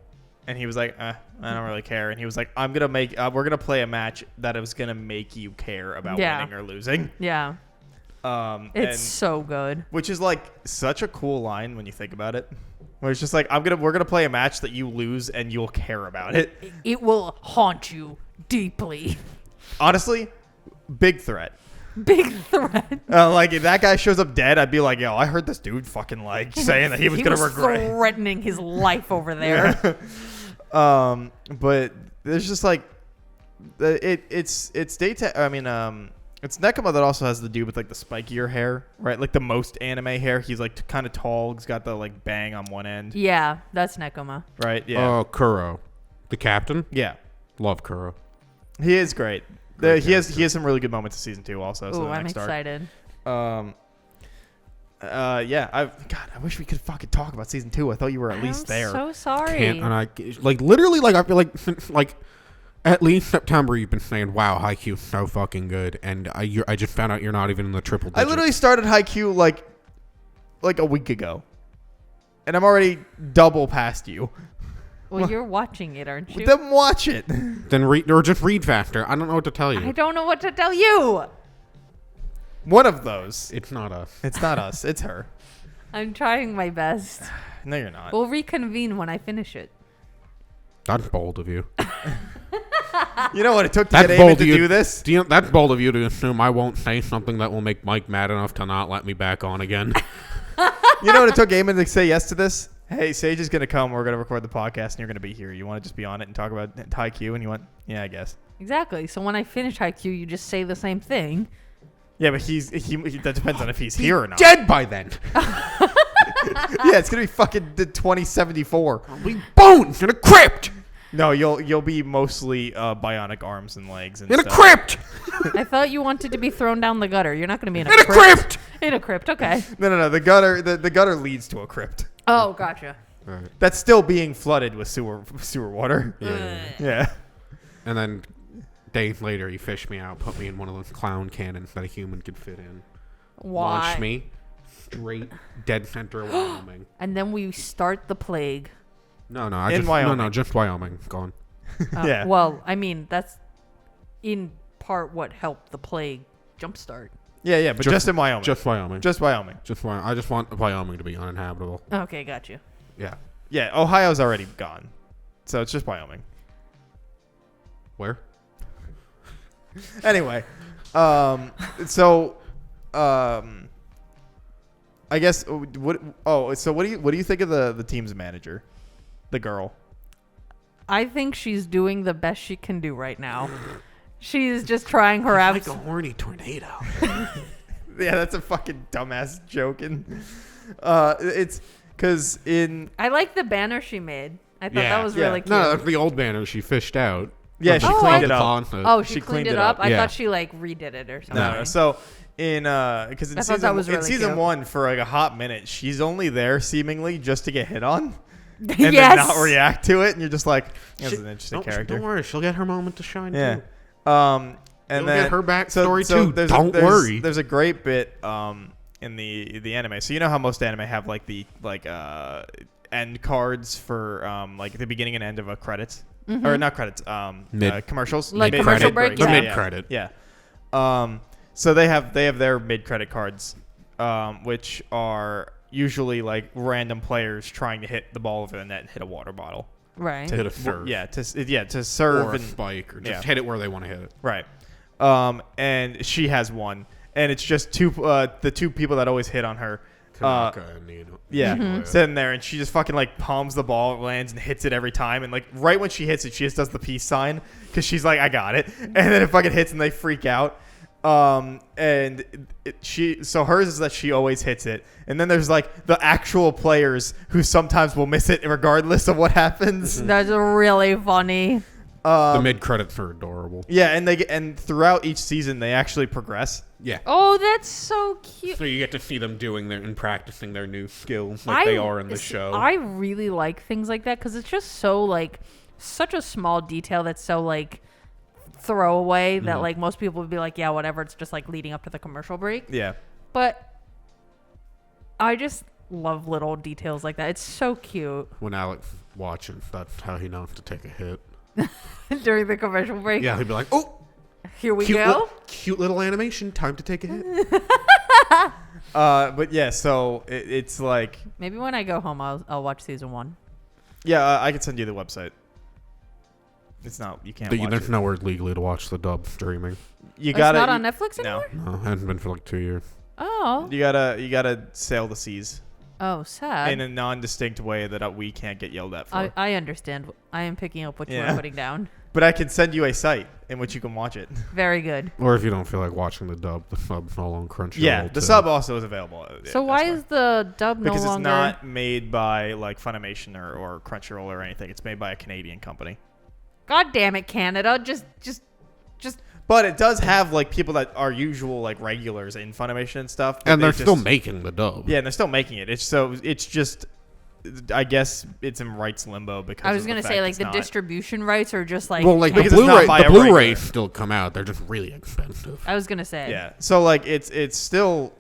And he was like, I don't really care. And he was like, we're going to play a match that is going to make you care about winning or losing. Yeah. It's so good. Which is like such a cool line when you think about it. Where it's just like, we're going to play a match that you lose and you'll care about it. It will haunt you deeply. Honestly, big threat. Big threat. Like if that guy shows up dead, I'd be like, yo, I heard this dude fucking like saying that he was going to regret threatening his life over there. Yeah. But there's just like it's data. I mean, it's Nekoma that also has the dude with like the spikier hair, right? Like the most anime hair. He's like kind of tall. He's got the like bang on one end. Yeah, that's Nekoma. Right. Yeah. Oh, Kuro, the captain. Yeah. Love Kuro. He is great. He has some really good moments in season 2 also. Ooh, I'm excited. Yeah. I wish we could fucking talk about season 2. I thought you were at least there. I'm so sorry. Can't, and I like literally like I feel like since like at least September you've been saying, wow, Haikyuu's so fucking good, and I just found out you're not even in the triple digits. I literally started Haikyuu like a week ago, and I'm already double past you. Well, you're watching it, aren't you? Then watch it. Then read or just read faster. I don't know what to tell you. I don't know what to tell you. One of those. It's not us. It's not us. It's her. I'm trying my best. No, you're not. We'll reconvene when I finish it. That's bold of you. You know what it took to get Eamon to do this? That's bold of you to assume I won't say something that will make Mike mad enough to not let me back on again. You know what it took Eamon to say yes to this? Hey, Sage is going to come. We're going to record the podcast, and you're going to be here. You want to just be on it and talk about Haikyuu? And you went, yeah, I guess. Exactly. So when I finish Haikyuu, you just say the same thing. Yeah, but that depends on if he's here or not. Dead by then. Yeah, it's going to be fucking the 2074. I'll be bones in a crypt. No, you'll be mostly bionic arms and legs and In stuff. a crypt. I thought you wanted to be thrown down the gutter. You're not going to be in a In crypt. a crypt. In a crypt. Okay. No. The gutter leads to a crypt. Oh, gotcha. Right. That's still being flooded with sewer water. Yeah. And then days later, he fished me out, put me in one of those clown cannons that a human could fit in. Why? Launched me straight dead center of Wyoming. And then we start the plague. No, just Wyoming. Gone. Yeah. Well, I mean, that's in part what helped the plague jumpstart. Yeah, but just in Wyoming. Just Wyoming. Just Wyoming. I just want Wyoming to be uninhabitable. Okay, got you. Yeah. Yeah, Ohio's already gone. So it's just Wyoming. Where? Anyway, I guess so what do you think of the team's manager? The girl. I think she's doing the best she can do right now. She's just trying her like a horny tornado. Yeah, that's a fucking dumbass joke. And it's because I like the banner she made. I thought that was really cute. No, that's the old banner she fished out. Yeah, she cleaned it up. Oh, she cleaned it up? I thought she like redid it or something. No. So because in season 1 for like a hot minute, she's only there seemingly just to get hit on. And then not react to it, and you're just like, that's an interesting character. Don't worry, she'll get her moment to shine too. And then get her backstory too. Don't worry. There's a great bit in the anime. So you know how most anime have like the end cards for like the beginning and end of a credits. Mm-hmm. Or not credits, commercials. Like commercial break? The mid-credit. Yeah. So they have their mid-credit cards, which are usually like random players trying to hit the ball over the net and hit a water bottle. Right. To hit a serve. Yeah, to serve. Or a spike, or just hit it where they want to hit it. Right. And she has one. And it's just the two people that always hit on her. Tanaka and Nino. Yeah, Mm-hmm. sitting there, and she just fucking like palms the ball, lands, and hits it every time. And like right when she hits it, she just does the peace sign because she's like, "I got it," and then it fucking hits, and they freak out. And hers is that she always hits it, and then there's like the actual players who sometimes will miss it regardless of what happens. That's really funny. The mid credits are adorable. Yeah, and throughout each season they actually progress. Yeah. Oh, that's so cute. So you get to see them doing and practicing their new skills like they are in the show. I really like things like that because it's just so like such a small detail that's so like throwaway that like most people would be like, yeah, whatever. It's just like leading up to the commercial break. Yeah. But I just love little details like that. It's so cute. When Alex watching, that's how he knows to take a hit. During the commercial break. Yeah, he'd be like, "Oh, here we go. Cute little animation. Time to take a hit." But yeah, so it's like, Maybe when I go home, I'll watch season 1. yeah, I can send you the website. It's not, you can't watch There's it. nowhere legally to watch the dub streaming. You It's gotta. not on Netflix anymore? No, hasn't been for like 2 years. Oh. You gotta sail the seas Oh, sad. in a non-distinct way that we can't get yelled at for. I understand. I am picking up what you Yeah. are putting down. But I can send you a site in which you can watch it. Very good. Or if you don't feel like watching the dub, the sub's all on Crunchyroll. Yeah, the too. sub also is available. So why is the dub because no longer? it's not made by like Funimation or Crunchyroll or anything. It's made by a Canadian company. God damn it, Canada! Just. But it does have like people that are usual like regulars in Funimation and stuff. but And they're they still just- making the dub. Yeah, and they're still making it. It's just, I guess it's in rights limbo because I was of gonna the say fact like it's the not- distribution rights are just like. Well, like the Because it's not by a Blu-ray regular. still come out. They're just really expensive. I was gonna say. Yeah, so like it's still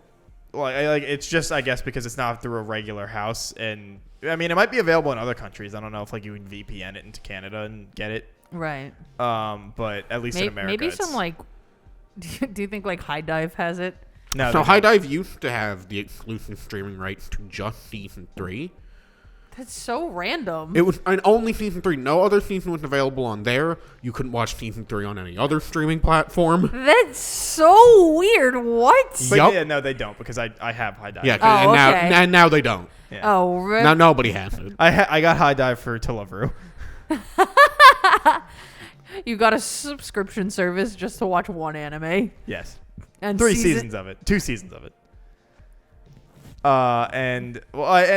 like it's just I guess because it's not through a regular house, and I mean it might be available in other countries. I don't know if like you can VPN it into Canada and get it. Right. But at least in America, Maybe it's- some like. Do you think like High Dive has it? no. So they High don't. Dive used to have the exclusive streaming rights to just season 3. That's so random. It was and only season 3. No other season was available on there. You couldn't watch season 3 on any other streaming platform. That's so weird. What? But Yup. yeah, no, they don't because I have High Dive. Yeah, Oh, and okay. now they don't. Yeah. Oh, really? Now nobody has it. I got High Dive for Televeru. You got a subscription service just to watch one anime Yes. and 2 seasons of it. And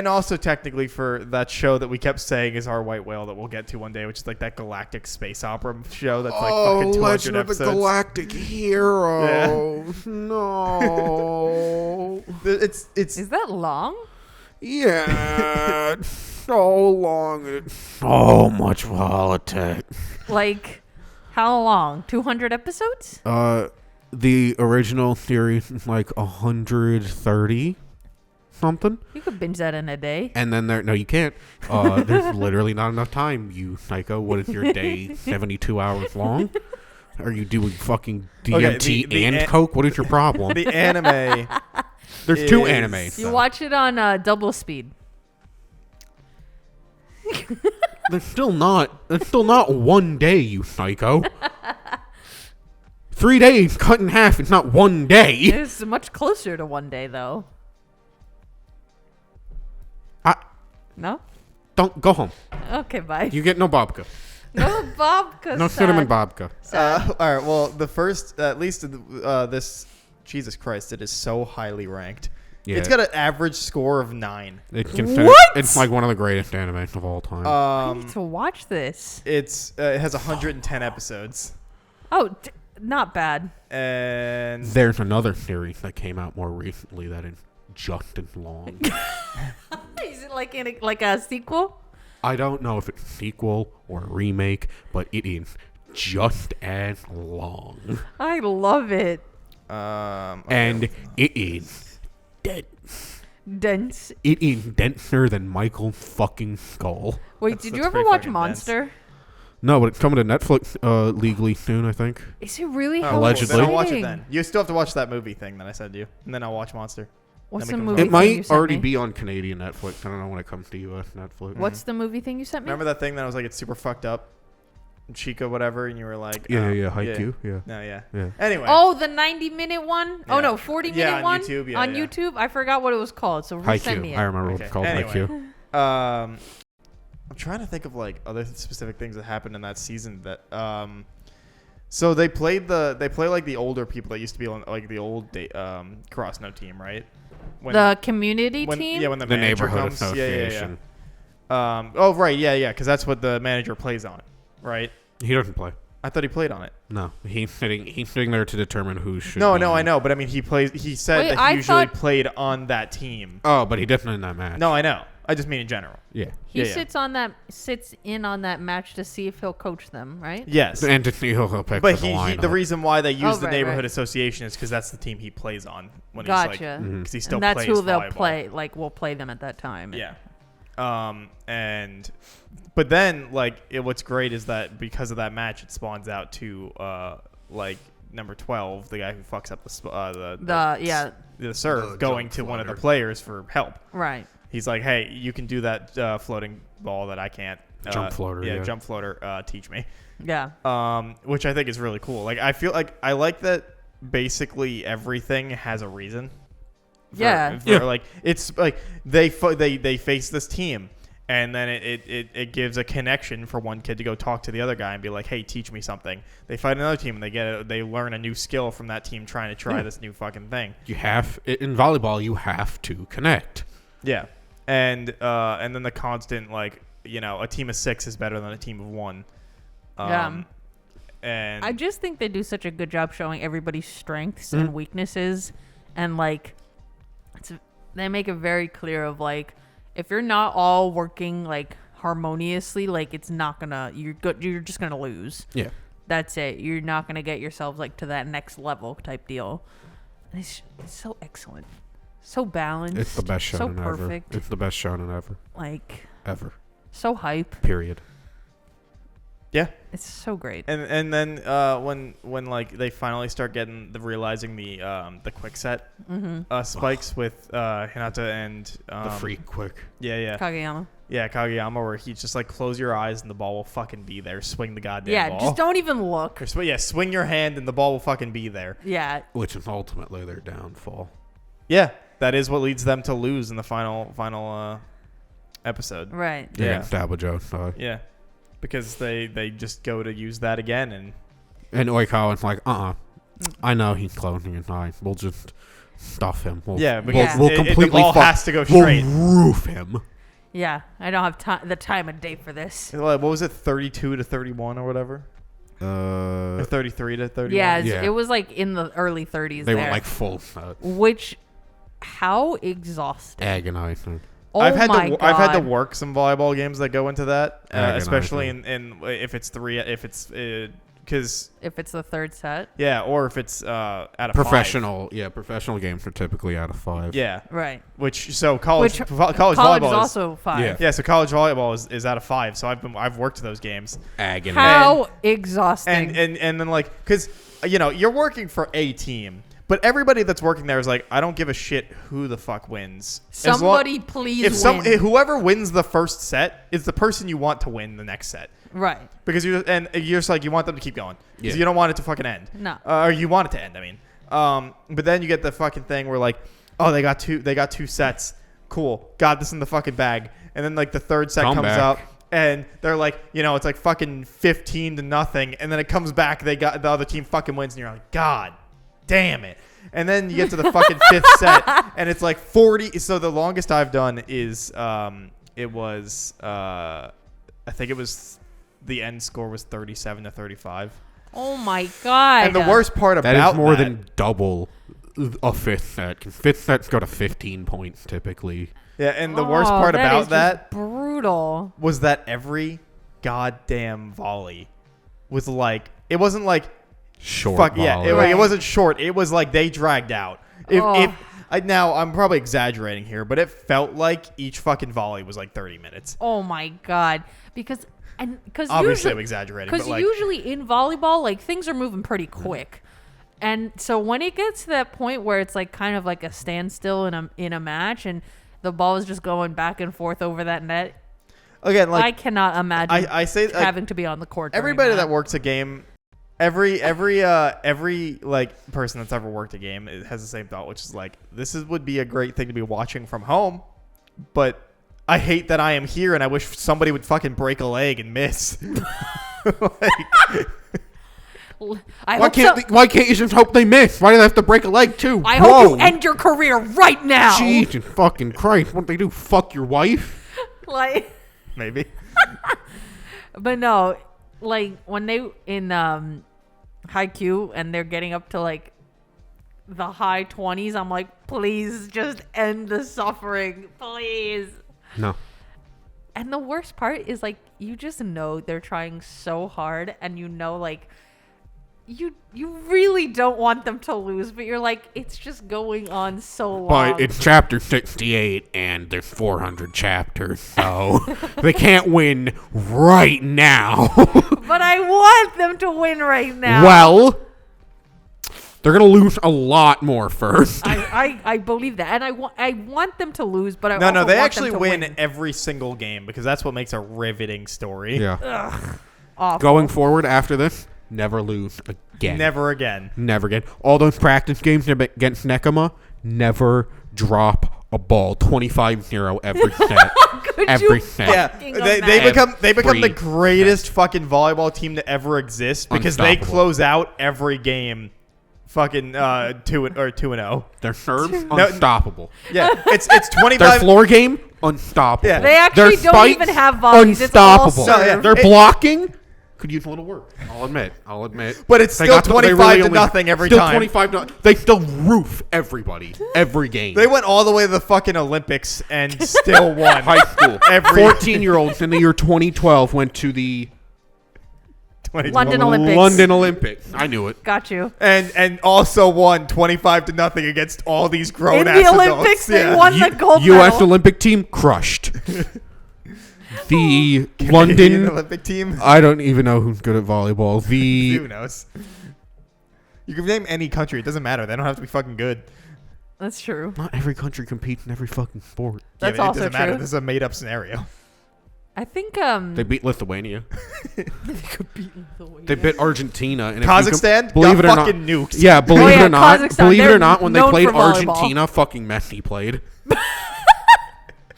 also technically for that show that we kept saying is our white whale that we'll get to one day, which is like that galactic space opera show that's like fucking 200 episodes. Galactic Hero. No. It's Is that long? Yeah. It's so long. It's so much politics. Like, how long? 200 episodes? The original series is like 130 something. You could binge that in a day. And then no, you can't. There's literally not enough time, you psycho. What is your day? 72 hours long? Are you doing fucking DMT and coke? What is your problem? the anime. There's 2 is- animes. You though. watch it on double speed. There's still not one day, you psycho. 3 days cut in half. It's not one day. It's much closer to one day, though. No? Don't go home. Okay, bye. You get no babka. No babka. No cinnamon babka. All right. Well, the first, at least this, Jesus Christ, it is so highly ranked. Yeah. It's got an average score of 9. What? It's like one of the greatest animes of all time. I need to watch this. It has 110 episodes, Oh, not bad. and There's another series that came out more recently that is just as long. Is it like like a sequel? I don't know if it's a sequel or a remake, but it is just as long. I love it. okay. And it is Dense. it is denser than Michael's fucking skull. Wait, did you that's ever pretty watch fucking Monster? No, but it's coming to Netflix legally soon, I think. Is it really? Oh, How Allegedly. Then I'll watch it exciting. then. You still have to watch that movie thing that I said to you, and then I'll watch Monster. What's Then the it movie? comes It thing you might sent already me? be on Canadian Netflix. I don't know when it comes to US Netflix. What's the movie thing you sent me? Remember that thing that I was like, it's super fucked up, Chica, whatever, and you were like, Yeah, Haikyuu, yeah. No, yeah. Yeah. Anyway. Oh, the 90-minute one? Oh Yeah. no, 40-minute Yeah, on one? YouTube, yeah, on yeah. YouTube? I forgot what it was called, so resend me Haikyuu. it. I remember what Okay. it's called. Anyway. Haikyuu. I'm trying to think of like other specific things that happened in that season that so they play like the older people that used to be on like the old Cross No team, right? When, The community team? Yeah, when the The manager neighborhood comes. Yeah, association. Oh right, yeah, because that's what the manager plays on, right? He doesn't play. I thought he played on it. No, he's sitting there to determine who should. No, be. I know, but I mean, he plays. He said Wait, that I he usually thought- played on that team. Oh, but he didn't in that match. No, I know. I just mean in general. Yeah. He Yeah. sits in on that match to see if he'll coach them, right? Yes, And to see who he'll pick but for the the lineup. reason why they use Oh, the right, neighborhood right. association is because that's the team he plays on when Gotcha. he's like, Mhm. because he still And that's plays who they'll volleyball. play. Like, we'll play them at that time. Yeah. But then what's great is that because of that match, it spawns out to number 12, the guy who fucks up the serve, The going jump to one of the floater. players for help. Right. He's like, hey, you can do that floating ball that I can't. Jump floater, yeah. Jump floater. Teach me. Yeah. Which I think is really cool. Like, I feel like I like that basically everything has a reason. Yeah. Like, it's like they face this team, and then it gives a connection for one kid to go talk to the other guy and be like, hey, teach me something. They fight another team, and they learn a new skill from that team trying to try this new fucking thing. in volleyball, you have to connect. Yeah. And then the constant, a team of 6 is better than a team of 1. Yeah. And I just think they do such a good job showing everybody's strengths and weaknesses, and they make it very clear of if you're not all working harmoniously, it's not gonna you're just gonna lose. Yeah. That's it. You're not gonna get yourselves to that next level type deal. And it's so excellent, so balanced. It's the best so shonen ever. perfect. It's the best shonen ever. Ever. So hype. Period. yeah. It's so great. And then when they finally start realizing the quick set spikes with Hinata and The freak quick. Kageyama. Kageyama, where he's just close your eyes and the ball will fucking be there. Swing the goddamn Yeah, ball. just don't even look. Or swing your hand and the ball will fucking be there. Yeah. Which is ultimately their downfall. Yeah, that is what leads them to lose in the final episode. Right. They're Yeah. gonna stab a joke. Yeah, because they just go to use that again And Oikawa's like, I know he's closing his eye. We'll just stuff him. because we'll the completely ball has to go We'll straight. roof him. Yeah. I don't have the time of day for this. What was it, 32 to 31 or whatever? Or 33 to 31? Yeah, Yeah. it was in the early 30s. They there, went full how exhausting. agonizing. Oh I've had my to God. I've had to work some volleyball games that go into that, Agonizing. especially in if it's because If it's the third set. or if it's out of Professional games are typically out of 5. 5. Yeah, Right. college College volleyball is also 5. Yeah. so college volleyball is out of 5. So I've worked those games. Agony. How exhausting. And then because you're working for a team, but everybody that's working there is I don't give a shit who the fuck wins. Somebody please win. Whoever wins the first set is the person you want to win the next set, Right. because you're just you want them to keep going because Yeah. you don't want it to fucking end. No. Or you want it to end. I mean, but then you get the fucking thing where they got two sets. Cool, got this in the fucking bag, and then the third set comes Comeback. out. And they're it's fucking 15-0, and then it comes back. The other team fucking wins, and you're like, God damn it. And then you get to the fucking 5th set, and it's 40. So the longest I've done is it was I think it was the end score was 37 to 35. Oh my God. And the worst part about That is more than double a 5th set. 'Cause 5th sets go to 15 points typically. Yeah, and the worst part is about just that brutal. was that every goddamn volley was it wasn't Short fuck yeah, volley. it wasn't short. It was they dragged out. Now I'm probably exaggerating here, but it felt like each fucking volley was 30 minutes. Oh my God. Because Obviously, I'm exaggerating, Because but usually in volleyball, things are moving pretty quick. And so when it gets to that point where it's kind of a standstill in a match and the ball is just going back and forth over that net, again, I cannot imagine I say having to be on the court. during everybody that works a game, every person that's ever worked a game has the same thought, which is would be a great thing to be watching from home, but I hate that I am here and I wish somebody would fucking break a leg and miss. Why can't you just hope they miss? Why do they have to break a leg too? I hope you end your career right now. Jesus fucking Christ! What they do? Fuck your wife? Maybe. But no, like when they in Haikyuu and they're getting up to like the high 20s, I'm like, please just end the suffering, please. No. And the worst part is like you just know they're trying so hard, and you know like you really don't want them to lose, but you're like, it's just going on so long. But it's chapter 68 and there's 400 chapters, so they can't win right now. But I want them to win right now. Well, they're going to lose a lot more first. I believe that, and I want them to lose, but I No, also they want actually them to win every single game because that's what makes a riveting story. Yeah. Ugh, awful. Going forward after this, never lose again. Never again. Never again. All those practice games against Nekoma, never drop a ball. 25-0 every set. Every set. Yeah, they become the Every greatest fucking volleyball team to ever exist because they Unstoppable. close out every game. Fucking 2-0. Their serves, unstoppable. Yeah, it's Their 25. floor game, unstoppable. Yeah. They actually Their don't spikes, even have volleys. It's all Unstoppable. serve. No, yeah. Their blocking could use a little work. I'll admit. But it's still 25 to nothing every still time. 25 to, they still roof everybody every game. They went all the way to the fucking Olympics and still won. High school. Every 14-year-olds in the year 2012 went to the 20 London Olympics. London Olympics. I knew it. Got you. and also won 25 to nothing against all these grown In ass the adults. Olympics, they Yeah. won the gold U.S. medal. Olympic team crushed. The Canadian London. Olympic team. I don't even know who's good at volleyball. The Who knows? You can name any country. It doesn't matter. They don't have to be fucking good. That's true. not every country competes in every fucking sport. That's but also it doesn't matter. true. This is a made up scenario. I think They beat Lithuania. could beat Lithuania. They beat Argentina. And if you Kazakhstan believe got it or not, fucking nukes. yeah, believe yeah, it or not, Kazakhstan, believe it they're or not, when they known played for volleyball. Argentina, fucking Messi played.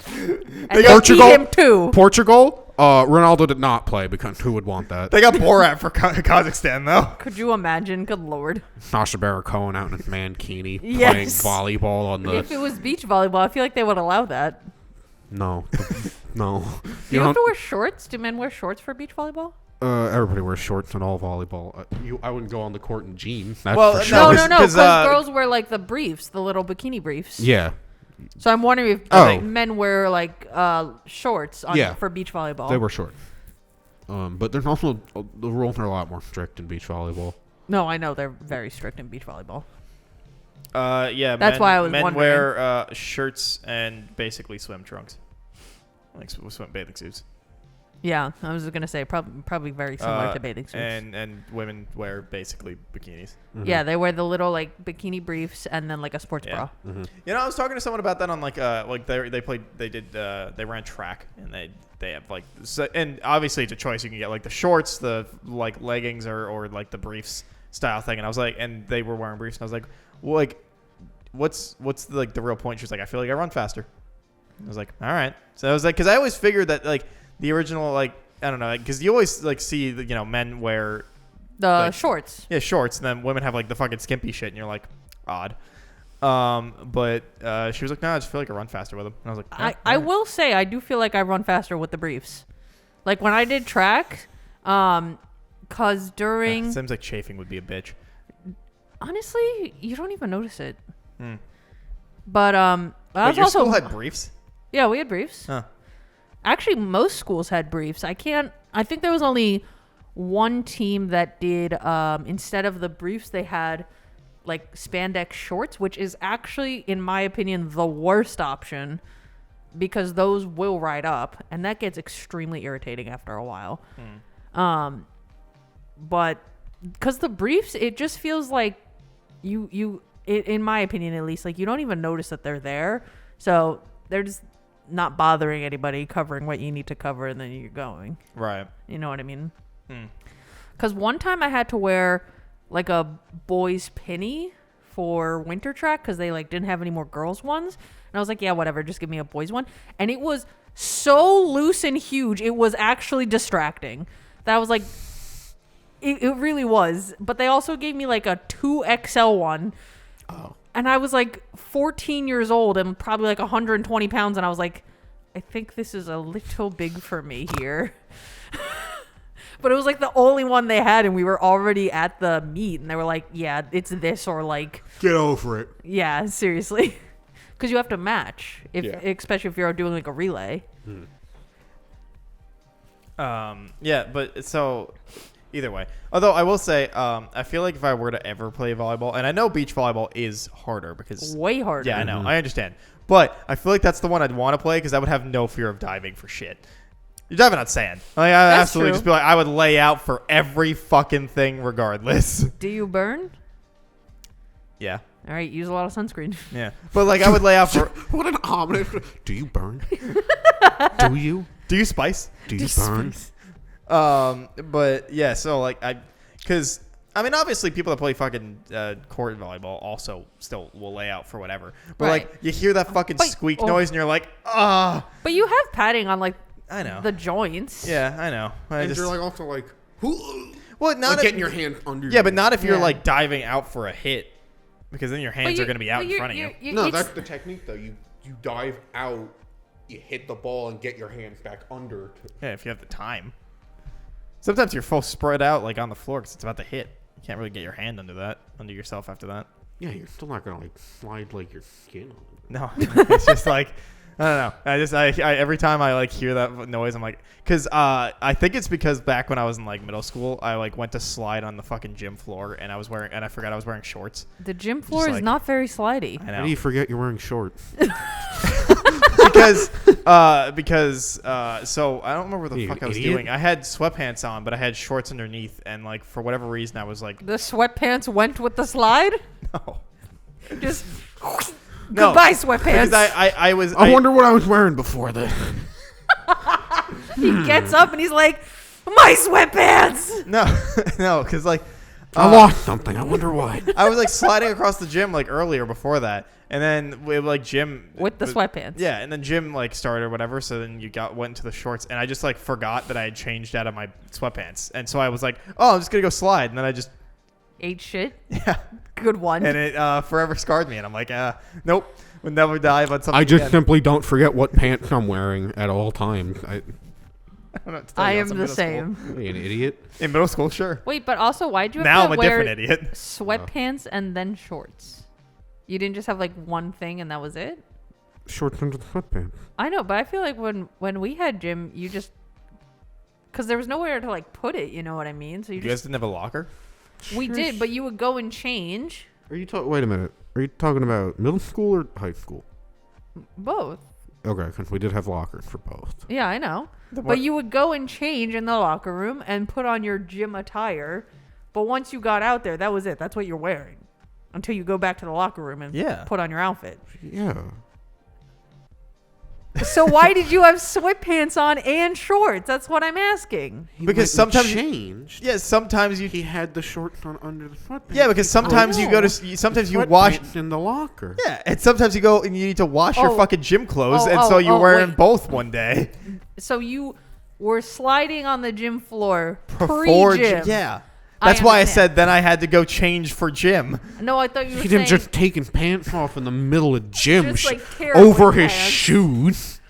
And they Portugal- beat him too. Portugal, Ronaldo did not play because who would want that? They got Borat for Kazakhstan though. Could you imagine? Good lord. Sasha Baron Cohen out in his mankini Yes. playing volleyball on the. If it was beach volleyball, I feel like they would allow that. No, no. Do you have to wear shorts? Do men wear shorts for beach volleyball? Everybody wears shorts in all volleyball. I wouldn't go on the court in jeans. That's Well, for no, sure. No, it's- no, 'cause, because girls wear like the briefs, the little bikini briefs. Yeah, So I'm wondering if Oh. like, men wear like shorts Yeah. for beach volleyball. they wear shorts. But there's also the rules are a lot more strict in beach volleyball. No, I know they're very strict in beach volleyball. Yeah. That's why I was men wondering. wear shirts and basically swim trunks, like swim bathing suits. Yeah, I was gonna say probably very similar to bathing suits. And women wear basically bikinis. Yeah, they wear the little like bikini briefs and then like a sports Yeah. bra. You know, I was talking to someone about that on like they ran track and they have like so, and obviously it's a choice. You can get like the shorts, the like leggings or like the briefs style thing. And I was like, and they were wearing briefs and I was like, well, like what's like the real point? She was like, I feel like I run faster. I was like, all right. So I was like, because I always figured that like the original like I don't know, because you always like see men wear The like, shorts. yeah shorts and then women have like the fucking skimpy shit and you're like odd. But she was like, no, I just feel like I run faster with them. And I was like, oh, I will say I do feel like I run faster with the briefs. Like when I did track, cause during seems like chafing would be a bitch. honestly, you don't even notice it. Hmm. But I Wait, was your also school had briefs? yeah, we had briefs. Huh. Actually, most schools had briefs. I think there was only one team that did instead of the briefs they had like spandex shorts, which is actually in my opinion the worst option because those will ride up and that gets extremely irritating after a while. But cuz the briefs it just feels like you in my opinion at least like you don't even notice that they're there. So they're just not bothering anybody, covering what you need to cover, and then you're going. Right. You know what I mean? Because one time I had to wear like a boys pinny for winter track because they like didn't have any more girls ones, and I was like, yeah, whatever, just give me a boys one. And it was so loose and huge, it was actually distracting. That I was like, it really was. But they also gave me like a 2XL one. Oh. And I was like 14 years old and probably like 120 pounds. And I was like, I think this is a little big for me here. But it was like the only one they had, and we were already at the meet, and they were like, yeah, it's this or like, Get over it. yeah, seriously. Because you have to match, especially if you're doing like a relay. Yeah, but so either way. Although I will say, I feel like if I were to ever play volleyball, and I know beach volleyball is harder because Way harder. yeah, I know, I understand, but I feel like that's the one I'd want to play because I would have no fear of diving for shit. You're diving on sand. Like, I That's absolutely true. just be like, I would lay out for every fucking thing regardless. Do you burn? Yeah, All right, use a lot of sunscreen. yeah, but like I would lay out for. What an ominous. Do you burn? Do you? Do you spice? Do you burn? But yeah, so like because I mean, obviously people that play fucking court volleyball also still will lay out for whatever. But Right. like you hear that fucking But- squeak oh. noise and you're like, ah, But you have padding on like I know. the joints. Yeah, I know. I And just, you're like also like, well, not like if, getting your hand under. yeah, but not if you're Yeah. like diving out for a hit, because then your hands are going to be out in front of you. No, it's- that's the technique though. You dive out, you hit the ball, and get your hands back under. Yeah, if you have the time. Sometimes you're full spread out like on the floor because it's about to hit. You can't really get your hand under yourself after that. Yeah, you're still not gonna like slide like your skin on. No, it's just like I don't know. I every time I like hear that noise, I'm like, because I think it's because back when I was in like middle school, I like went to slide on the fucking gym floor and I forgot I was wearing shorts. The gym floor is like- not very slidey. I How know do you forget you're wearing shorts? because so I don't remember what the You fuck I was idiot. doing. I had sweatpants on, but I had shorts underneath, and like for whatever reason, I was like, The sweatpants went with the slide. no, Just no. goodbye, Because sweatpants. I was. I wonder what I was wearing before this. He gets up and he's like, my sweatpants. No, no, because like. I lost something. I wonder why. I was like sliding across the gym like earlier before that, and then we like Jim With the sweatpants. Yeah, and then Jim like started or whatever. So then you went into the shorts, and I just like forgot that I had changed out of my sweatpants, and so I was like, oh, I'm just gonna go slide, and then I just Ate shit. yeah, Good one. and it forever scarred me, and I'm like, nope, would never dive on something. I just again. simply don't forget what pants I'm wearing at all times. I don't know what to tell I you, I am was in the middle same. school. Are you an idiot? In middle school, sure. Wait, but also, why'd you have Now to I'm a wear different idiot. sweatpants and then shorts? You didn't just have like one thing and that was it? Shorts under the sweatpants. I know, but I feel like when we had gym, you just because there was nowhere to like put it. You know what I mean? So you You guys just didn't have a locker? we did, but you would go and change Are you talking? Wait a minute. Are you talking about middle school or high school? both. Okay, because we did have lockers for both. Yeah, I know. The what- But you would go and change in the locker room and put on your gym attire. But once you got out there, that was it. That's what you're wearing until you go back to the locker room and Yeah. put on your outfit. Yeah. So why did you have sweatpants on and shorts? That's what I'm asking. Because went and sometimes- changed. Yeah, sometimes you. He had the shorts on under the sweatpants. Yeah, because sometimes you go to. Sometimes you wash. Sweatpants in the locker. Yeah, and sometimes you go and you need to wash your Oh. fucking gym clothes, Oh, and so oh, you're oh, wearing wait. both one day. So you were sliding on the gym floor Before pre-gym. yeah. I That's why I understand. said then I had to go change for gym. No, I thought you were He saying didn't just taking pants off in the middle of gym Just like over tearaway his pants. shoes.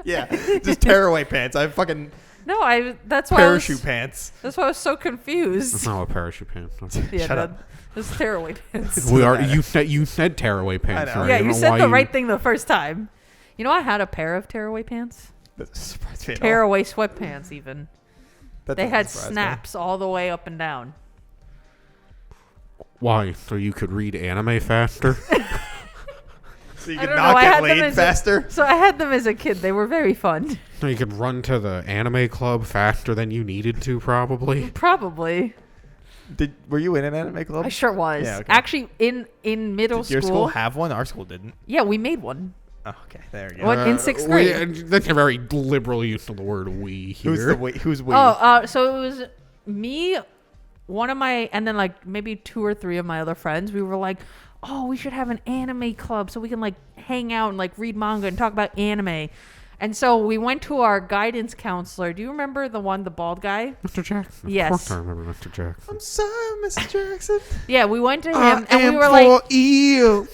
Yeah, just tearaway pants. I have fucking No, that's why parachute pants. That's why I was so That's confused. not what parachute pants are. Yeah, Shut no, up. it's tearaway pants. We are. You said tearaway pants. I know. Right? Yeah, I don't you know said why the you- right thing the first time. You know, I had a pair of tearaway pants. That surprised me at all. Tearaway sweatpants, even. That They doesn't had surprise me. snaps all the way up and down. Why? So you could read anime faster? So you I could don't not know, I get had them laid as a- faster. So I had them as a kid. They were very fun. So you could run to the anime club faster than you needed to, probably. Probably. Were you in an anime club? I sure was. Yeah, okay. Actually, in middle Did your school have one? Our school didn't. yeah, we made one. Oh, okay, there you go. What, in sixth grade? That's a very liberal use of the word "we" here. Who's we? So it was me, one of my, and then like maybe 2 or 3 of my other friends. We were like, oh, we should have an anime club so we can like hang out and like read manga and talk about anime. And so we went to our guidance counselor. Do you remember the bald guy? Mr. Jackson. Yes. Of course I remember Mr. Jackson. I'm sorry, Mr. Jackson. Yeah, we went to him I and we am were for like, you.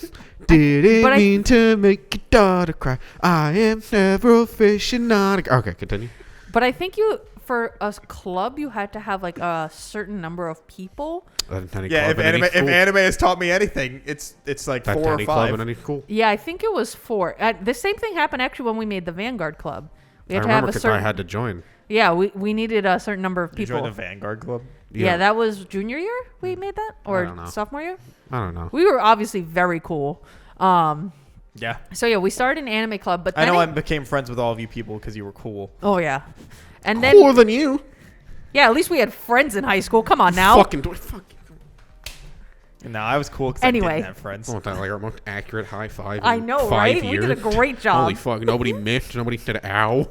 Didn't but I- mean to make your daughter cry. I am never a fish and not a... Okay, continue. but I think you for a club, you had to have like a certain number of people. Yeah, if anime has taught me anything, it's like 4 or 5. Yeah, I think it was 4. The same thing happened actually when we made the Vanguard Club. We had I to have remember a because certain. I had to join. Yeah, we needed a certain number of You people. joined the Vanguard Club? Yeah, that was junior year we made that, or sophomore year. I don't know. We were obviously very cool. Yeah. So yeah, we started an anime club, but I then know I became friends with all of you people because you were cool. Oh yeah, and then Cooler than you. Yeah, at least we had friends in high school. Come on now. Fucking. No, I was cool because Anyway. I didn't have friends. I want that like our most accurate high five. I in know, 5 right? Years. We did a great job. Holy fuck! Nobody missed. Nobody said ow.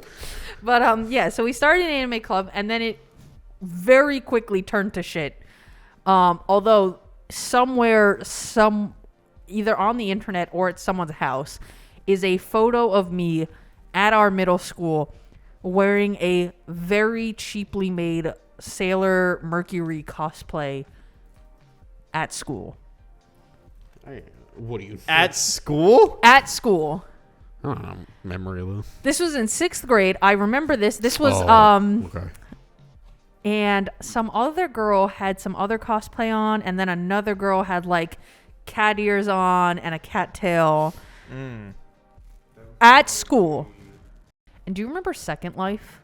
But yeah, so we started an anime club, and then it very quickly turned to shit. Although somewhere, either on the internet or at someone's house, is a photo of me at our middle school wearing a very cheaply made Sailor Mercury cosplay at school. What do you At school? At school. I don't know. Memory loss. This was in 6th grade. I remember this. This was Okay. and some other girl had some other cosplay on, and then another girl had like cat ears on and a cat tail at school. And do you remember Second Life?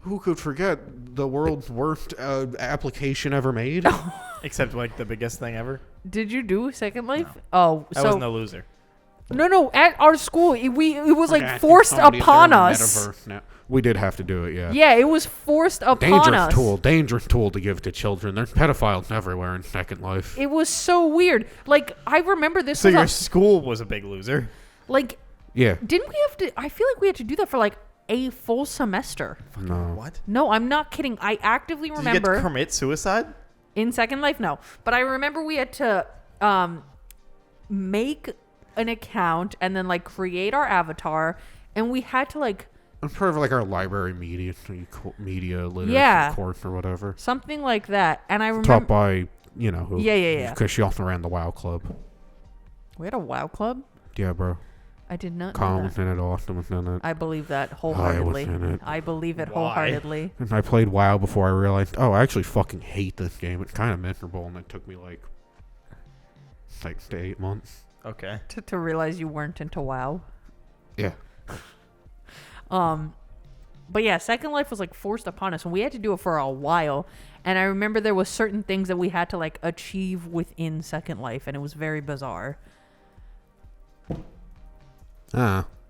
Who could forget the world's worst application ever made? Except like the biggest thing ever. Did you do Second Life? No. Oh, I was no loser. No, at our school, it was Okay, like forced upon us. We did have to do it, yeah. Yeah, it was forced upon us. Dangerous tool to give to children. There's pedophiles everywhere in Second Life. It was so weird. Like, I remember this So was your school was a big loser? like, Yeah. didn't we have to, I feel like we had to do that for like a full semester. No. What? No, I'm not kidding. I actively Did you get remember to commit suicide? in Second Life, no. But I remember we had to make an account and then like create our avatar, and we had to like I'm part of like our library media literacy course or whatever. something like that. And I remember Taught by, you know who. Yeah. Because she also ran the WoW club. We had a WoW club? Yeah, bro. I did not know Colin that. was in it, Austin was in it. I believe that wholeheartedly. in it. I believe it Why? wholeheartedly. And I played WoW before I realized, oh, I actually fucking hate this game. It's kind of miserable, and it took me like 6 to 8 months. Okay. To realize you weren't into WoW. Yeah. But yeah, Second Life was like forced upon us, and we had to do it for a while. And I remember there was certain things that we had to like achieve within Second Life, and it was very bizarre.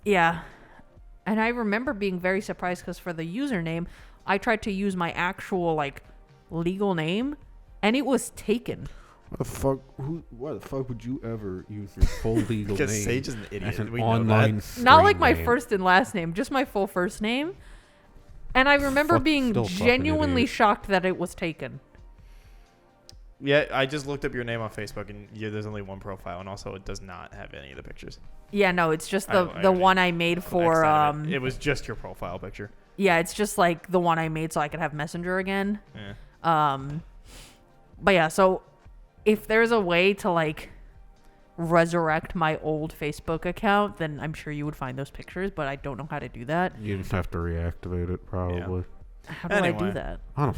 Yeah. And I remember being very surprised because for the username, I tried to use my actual like legal name, and it was taken. Why the fuck would you ever use your full legal name? Because Sage is an idiot. As an We know online that. Not like screen my name? first and last name, just my full first name. And I remember being still fucking genuinely idiot. shocked that it was taken. Yeah, I just looked up your name on Facebook, and there's only one profile, and also it does not have any of the pictures. Yeah, no, it's just I the one I made for it was just your profile picture. yeah, it's just like the one I made so I could have Messenger again. Yeah. But yeah, so if there's a way to like resurrect my old Facebook account, then I'm sure you would find those pictures, but I don't know how to do that. You just have to reactivate it, probably. How do I Anyway. do that? I don't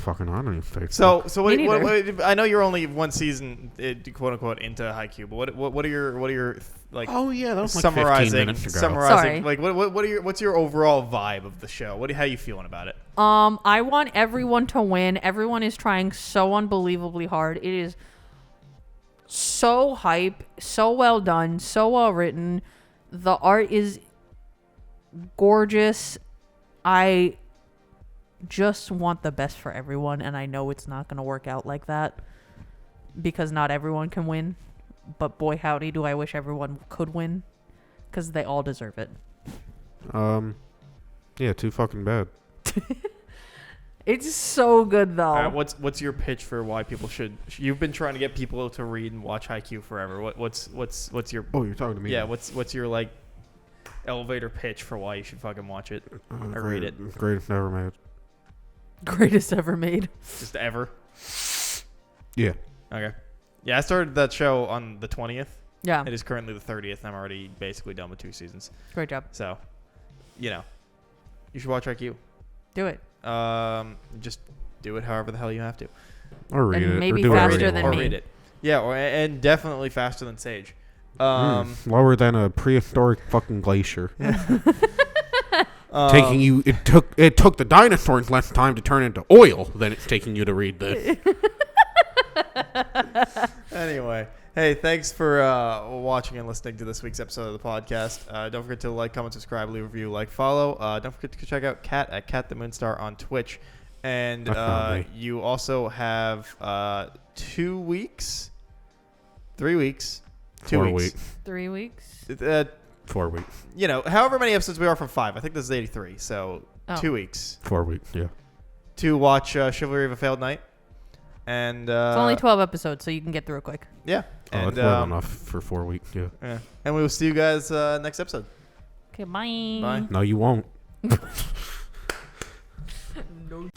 use Facebook. So Me what, I know you're only one season, quote unquote, into Haikyuu, but what are your like? Oh yeah, that was like 15 minutes ago. Sorry. Like what's your overall vibe of the show? How you feeling about it? I want everyone to win. Everyone is trying so unbelievably hard. It is so hype, so well done, so well written. The art is gorgeous. I just want the best for everyone, and I know it's not going to work out like that because not everyone can win. But boy, howdy, do I wish everyone could win because they all deserve it. Yeah, too fucking bad. It's so good though. What's your pitch for why people should? You've been trying to get people to read and watch Haikyuu forever. What's your? Oh, you're talking to me? Yeah. What's your like elevator pitch for why you should fucking watch it or read it? Greatest ever made. Greatest ever made. Just ever. Yeah. Okay. Yeah, I started that show on the 20th. Yeah. It is currently the 30th. I'm already basically done with 2 seasons. Great job. So, you should watch Haikyuu. Do it. Just do it however the hell you have to. Or read And it. maybe or do faster whatever than you me. Or read it. Yeah, and definitely faster than Sage. Lower than a prehistoric fucking glacier. Um, It took the dinosaurs less time to turn into oil than it's taking you to read this. Anyway, hey, thanks for watching and listening to this week's episode of the podcast. Don't forget to like, comment, subscribe, leave a review, follow. Don't forget to check out Kat at Kat the Moonstar on Twitch. And That's not me. you also have 2 weeks, 3 weeks, 2 4 weeks. weeks. 3 weeks. 4 weeks. However many episodes we are from 5. I think this is 83. So 2 weeks 4 weeks, yeah. to watch Chivalry of a Failed Knight. And It's only 12 episodes, so you can get through it quick. yeah. Oh, And, that's more than enough for 4 weeks, yeah. Yeah. And we will see you guys next episode. Okay, bye. Bye. No, you won't. No.